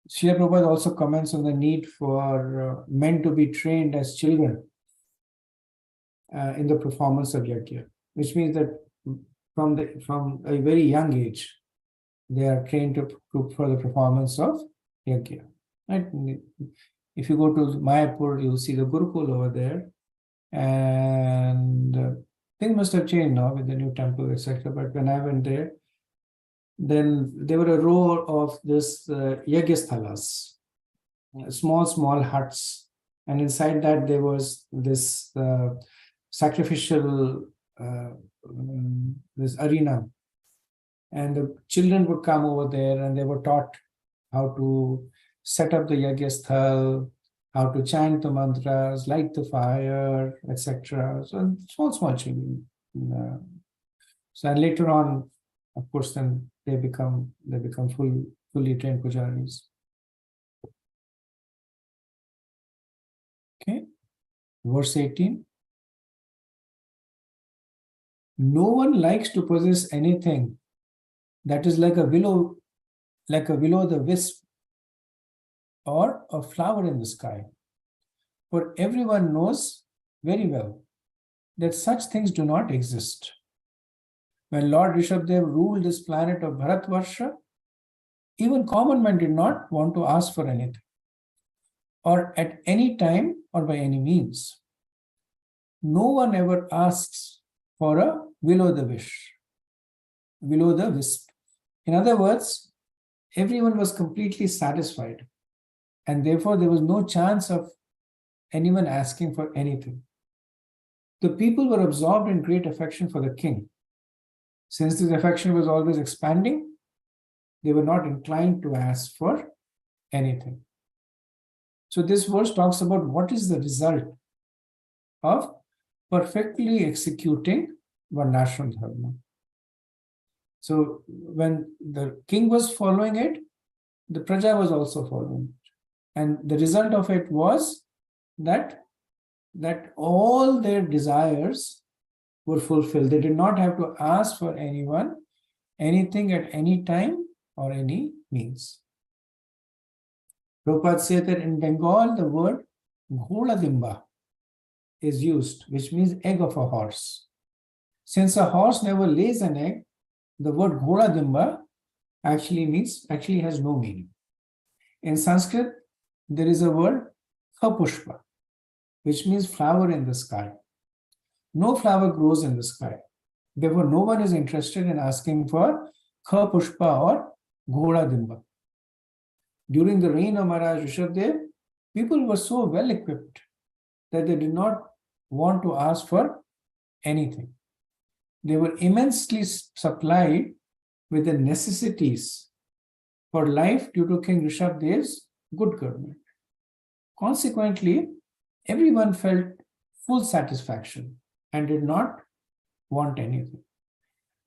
Srila Prabhupada also comments on the need for men to be trained as children in the performance of yajna, which means that from a very young age, they are trained for the performance of yajna. Right? If you go to Mayapur, you'll see the Gurukul over there, and things must have changed now with the new temple, etc. But when I went there, then there were a row of this yajnasthalas, small huts, and inside that there was this sacrificial this arena, and the children would come over there and they were taught how to set up the yajnasthal, how to chant the mantras, light the fire, etc. So small children. So and later on, of course, then they become fully trained pujaris. Okay, verse 18. No one likes to possess anything that is like a willow the wisp, or a flower in the sky. For everyone knows very well that such things do not exist. When Lord Rishabdev ruled this planet of Bharatvarsha, even common men did not want to ask for anything, or at any time or by any means. No one ever asks for a willow the wisp. In other words, everyone was completely satisfied, and therefore there was no chance of anyone asking for anything. The people were absorbed in great affection for the king. Since this affection was always expanding, They were not inclined to ask for anything. So this verse talks about what is the result of perfectly executing Varnashram Dharma. So when the king was following it, the Praja was also following it. And the result of it was that all their desires were fulfilled. They did not have to ask for anyone anything at any time or any means. Prabhupada said that in Bengal, the word Gholadimba is used, which means egg of a horse. Since a horse never lays an egg, the word Gholadimba actually has no meaning. In Sanskrit, there is a word Khapushpa, which means flower in the sky. No flower grows in the sky. Therefore, no one is interested in asking for Khapushpa or Gholadimba. During the reign of Maharaj Rishabdev, people were so well equipped that they did not want to ask for anything. They were immensely supplied with the necessities for life due to King Rishabdev's good government. Consequently, everyone felt full satisfaction and did not want anything.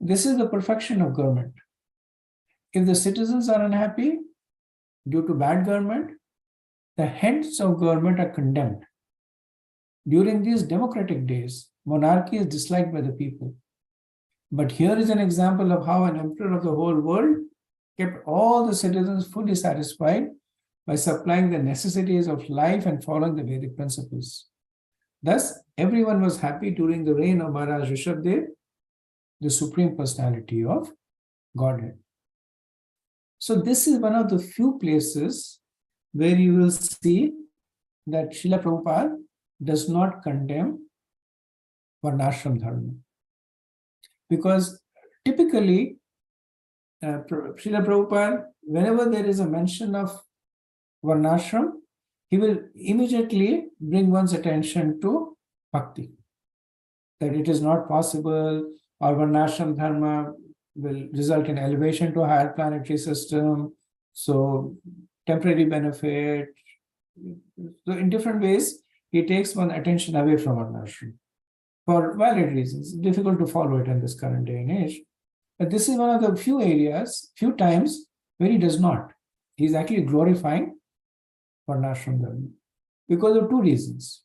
This is the perfection of government. If the citizens are unhappy due to bad government, the heads of government are condemned. During these democratic days, monarchy is disliked by the people. But here is an example of how an emperor of the whole world kept all the citizens fully satisfied by supplying the necessities of life and following the Vedic principles. Thus, everyone was happy during the reign of Maharaj Rishabdev, the Supreme Personality of Godhead. So this is one of the few places where you will see that Srila Prabhupada does not condemn Varnashram Dharma. Because typically, Srila Prabhupada, whenever there is a mention of Varnashram, he will immediately bring one's attention to Bhakti. That it is not possible, or Varnashram Dharma will result in elevation to a higher planetary system, so temporary benefit. So in different ways, he takes one's attention away from Varnashram for valid reasons. It's difficult to follow it in this current day and age. But this is one of the few times where he does not. He's actually glorifying Varnashram Dharma because of two reasons.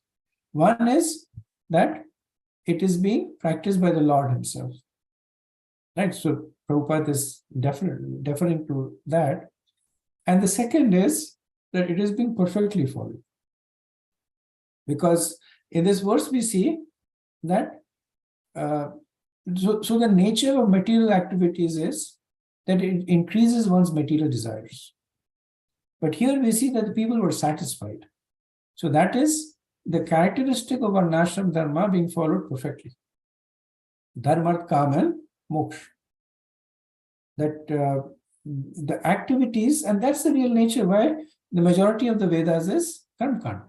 One is that it is being practiced by the Lord himself. Right? So Prabhupada is deferring to that. And the second is that it is being perfectly followed. Because in this verse we see that so the nature of material activities is that it increases one's material desires. But here we see that the people were satisfied. So that is the characteristic of Varnashram Dharma being followed perfectly. Dharma, Kam and Moksha. That the activities, and that's the real nature why the majority of the Vedas is Karma.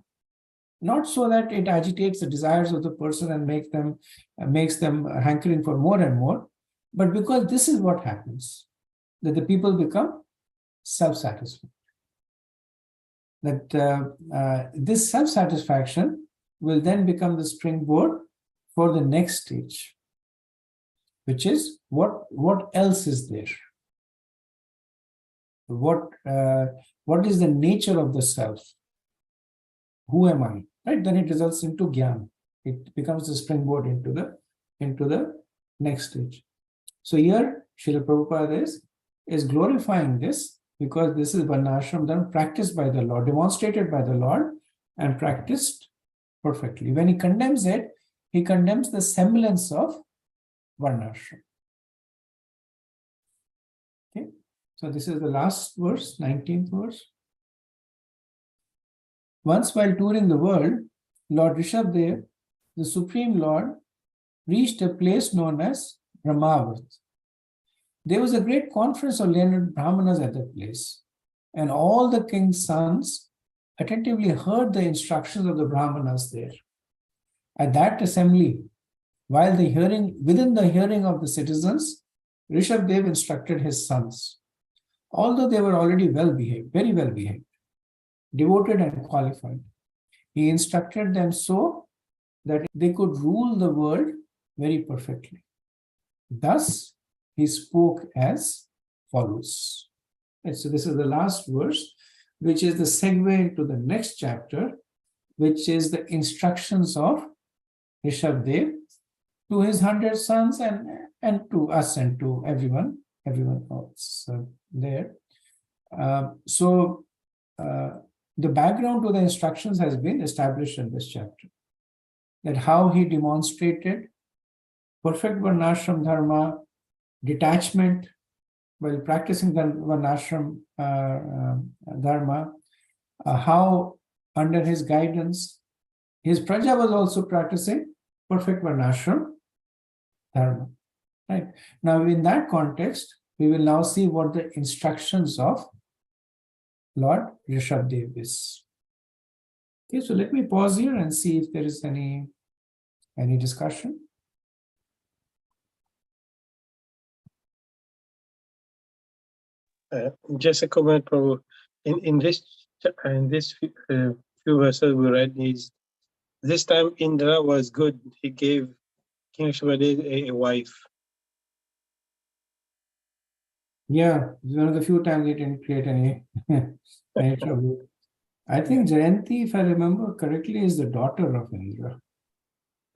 Not so that it agitates the desires of the person and makes them hankering for more and more, but because this is what happens, that the people become self-satisfied. That this self-satisfaction will then become the springboard for the next stage, which is what else is there? What is the nature of the self? Who am I? Right? Then it results into Gyan. It becomes the springboard into the next stage. So here, Srila Prabhupada is glorifying this because this is Varnashram Dharma practiced by the Lord, demonstrated by the Lord, and practiced perfectly. When he condemns it, he condemns the semblance of Varnashram. Okay, so this is the last verse, 19th verse. Once while touring the world, Lord Rishabdev, the Supreme Lord, reached a place known as Brahmavat. There was a great conference of learned Brahmanas at that place, and all the king's sons attentively heard the instructions of the Brahmanas there. At that assembly, within the hearing of the citizens, Rishabdev instructed his sons. although they were already well behaved, very well behaved, devoted and qualified. He instructed them so that they could rule the world very perfectly. Thus, he spoke as follows. And so this is the last verse, which is the segue into the next chapter, which is the instructions of Rishabdev to his 100 sons and to us and to everyone else there. The background to the instructions has been established in this chapter. That how he demonstrated perfect Varnashram Dharma, detachment while practicing the Varnashram Dharma, how under his guidance, his Praja was also practicing perfect Varnashram Dharma. Right. Now, in that context, we will now see what the instructions of Lord Rishabdev is. Okay, so let me pause here and see if there is any discussion. Just a comment, Prabhu. In this few verses we read, is this time Indra was good. He gave King Rishabdev a wife. Yeah, one of the few times he didn't create any trouble. I think Jayanti, if I remember correctly, is the daughter of Indra.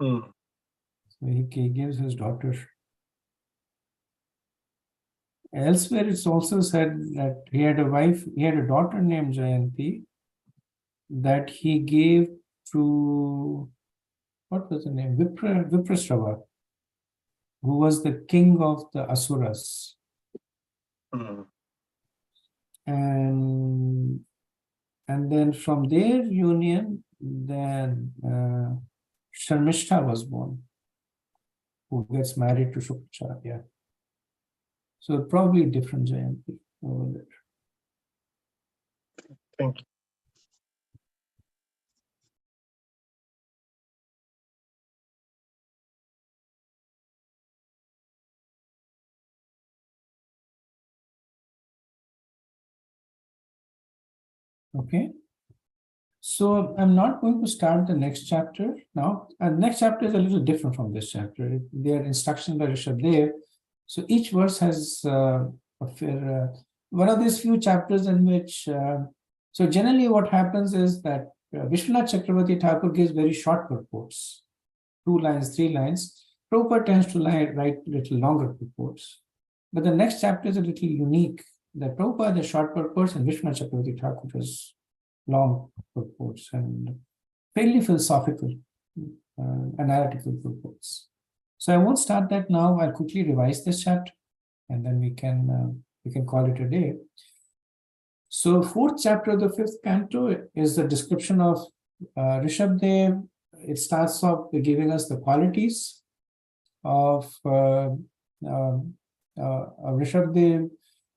So he gives his daughter. Elsewhere, it's also said that he had a wife, he had a daughter named Jayanti that he gave to, what was the name? Viprashrava, who was the king of the Asuras. And then from their union, then Sharmishta was born, who gets married to Shukracharya. So probably different Jayanti over there. Thank you. Okay. So I'm not going to start the next chapter now. And next chapter is a little different from this chapter. They are instructions by Rishabdev. So each verse has one of these few chapters in which, so generally what happens is that Vishwanath Chakravarti Thakur gives very short purports, 2 lines, 3 lines. Prabhupada tends to write little longer purports. But the next chapter is a little unique. That Prabhupada is short purports and Vishwanath Chakravarti Thakur is long purports and fairly philosophical, analytical purports. So I won't start that now. I'll quickly revise this chapter, and then we can call it a day. So 4th chapter of the 5th canto is the description of Rishabdev. It starts off by giving us the qualities of Rishabdev,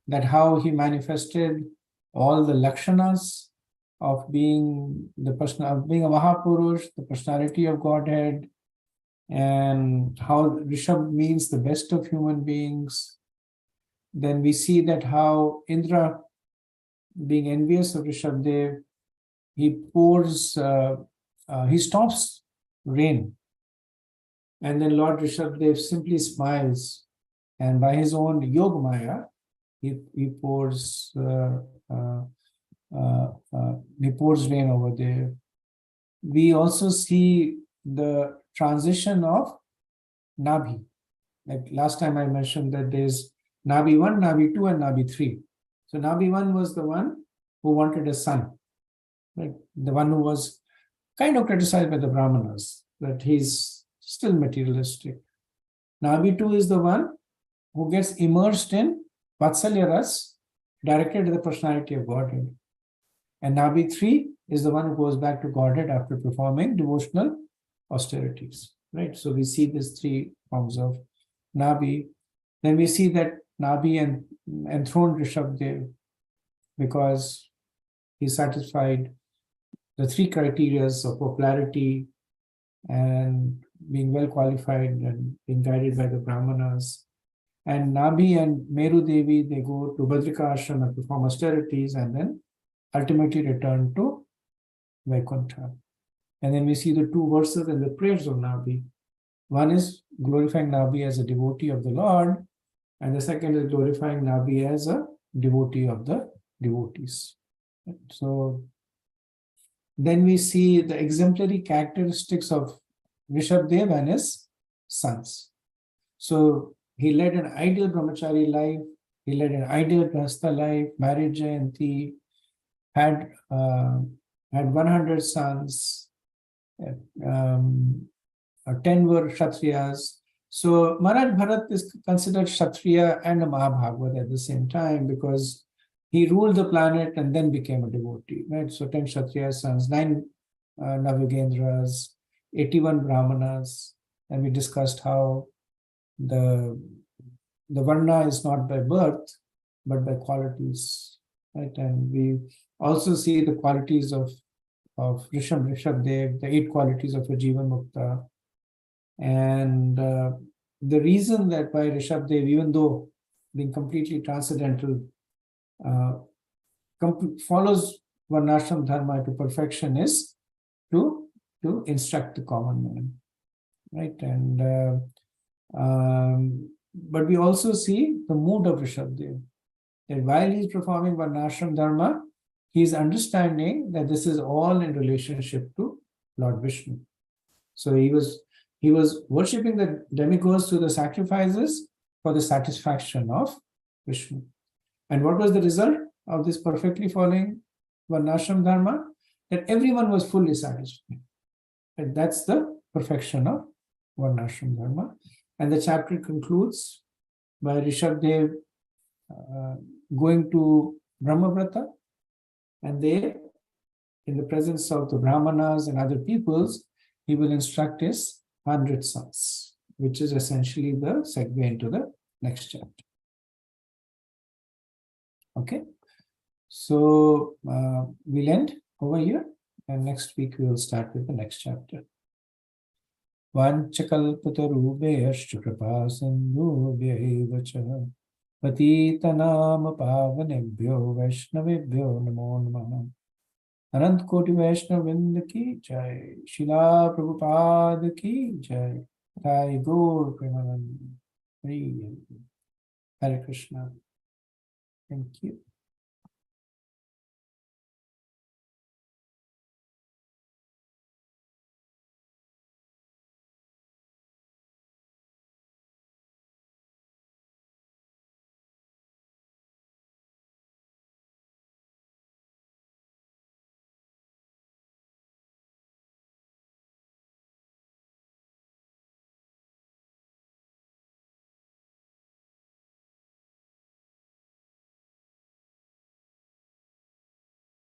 that how he manifested all the lakshanas of being the person, of being a Mahapurush, the personality of Godhead, and how Rishabh means the best of human beings. Then we see that how Indra, being envious of Rishabdev, he stops rain. And then Lord Rishabdev simply smiles, and by his own Yog Maya, he pours rain over there. We also see the transition of Nabhi. Like last time I mentioned that there's Nabhi 1, Nabhi 2, and Nabhi 3. So Nabhi 1 was the one who wanted a son, right? The one who was kind of criticized by the Brahmanas, that he's still materialistic. Nabhi 2 is the one who gets immersed in Vatsalya Ras, directed to the personality of Godhead. And Nabhi 3 is the one who goes back to Godhead after performing devotional austerities, right? So we see these 3 forms of Nabhi. Then we see that Nabhi enthroned Rishabdev because he satisfied the 3 criteria of popularity and being well qualified and being guided by the Brahmanas. And Nabi and Meru Devi, they go to Badrika Ashram and perform austerities and then ultimately return to Vaikuntha. And then we see the two verses in the prayers of Nabi. One is glorifying Nabi as a devotee of the Lord, and the second is glorifying Nabi as a devotee of the devotees. So then we see the exemplary characteristics of Rishabdev and his sons. So he led an ideal brahmachari life, he led an ideal grahastha life, married Jayanti, had 100 sons, 10 were Kshatriyas. So Maharaj Bharat is considered Kshatriya and a Mahabhagavad at the same time because he ruled the planet and then became a devotee. Right? So 10 Kshatriya sons, 9 Navigendras, 81 Brahmanas, and we discussed how the Varna is not by birth, but by qualities. Right? And we also see the qualities of Rishabdev, the 8 qualities of a Jivan Mukta. And the reason that why Rishabdev, even though being completely transcendental, follows Varnashram Dharma to perfection is to instruct the common man. Right? And but we also see the mood of Rishabdev, that while he's performing Varnashram Dharma, he is understanding that this is all in relationship to Lord Vishnu. So he was worshipping the demigods through the sacrifices for the satisfaction of Vishnu. And what was the result of this perfectly following Varnashram Dharma? That everyone was fully satisfied. And that's the perfection of Varnashram Dharma. And the chapter concludes by Rishabdev going to Brahmavrata, and there, in the presence of the Brahmanas and other peoples, he will instruct his 100 sons, which is essentially the segue into the next chapter. Okay, so we'll end over here, and next week we will start with the next chapter. Vanchakalpatarubhyascha kripa sindhubhya cha patitanam pavanebhyo vaishnavebhyo namo namaha. Anant Koti Vaishnav Vrinda ki jai, Srila Prabhupada ki jai, Jai Gaur Premanand. Hare Krishna. Thank you.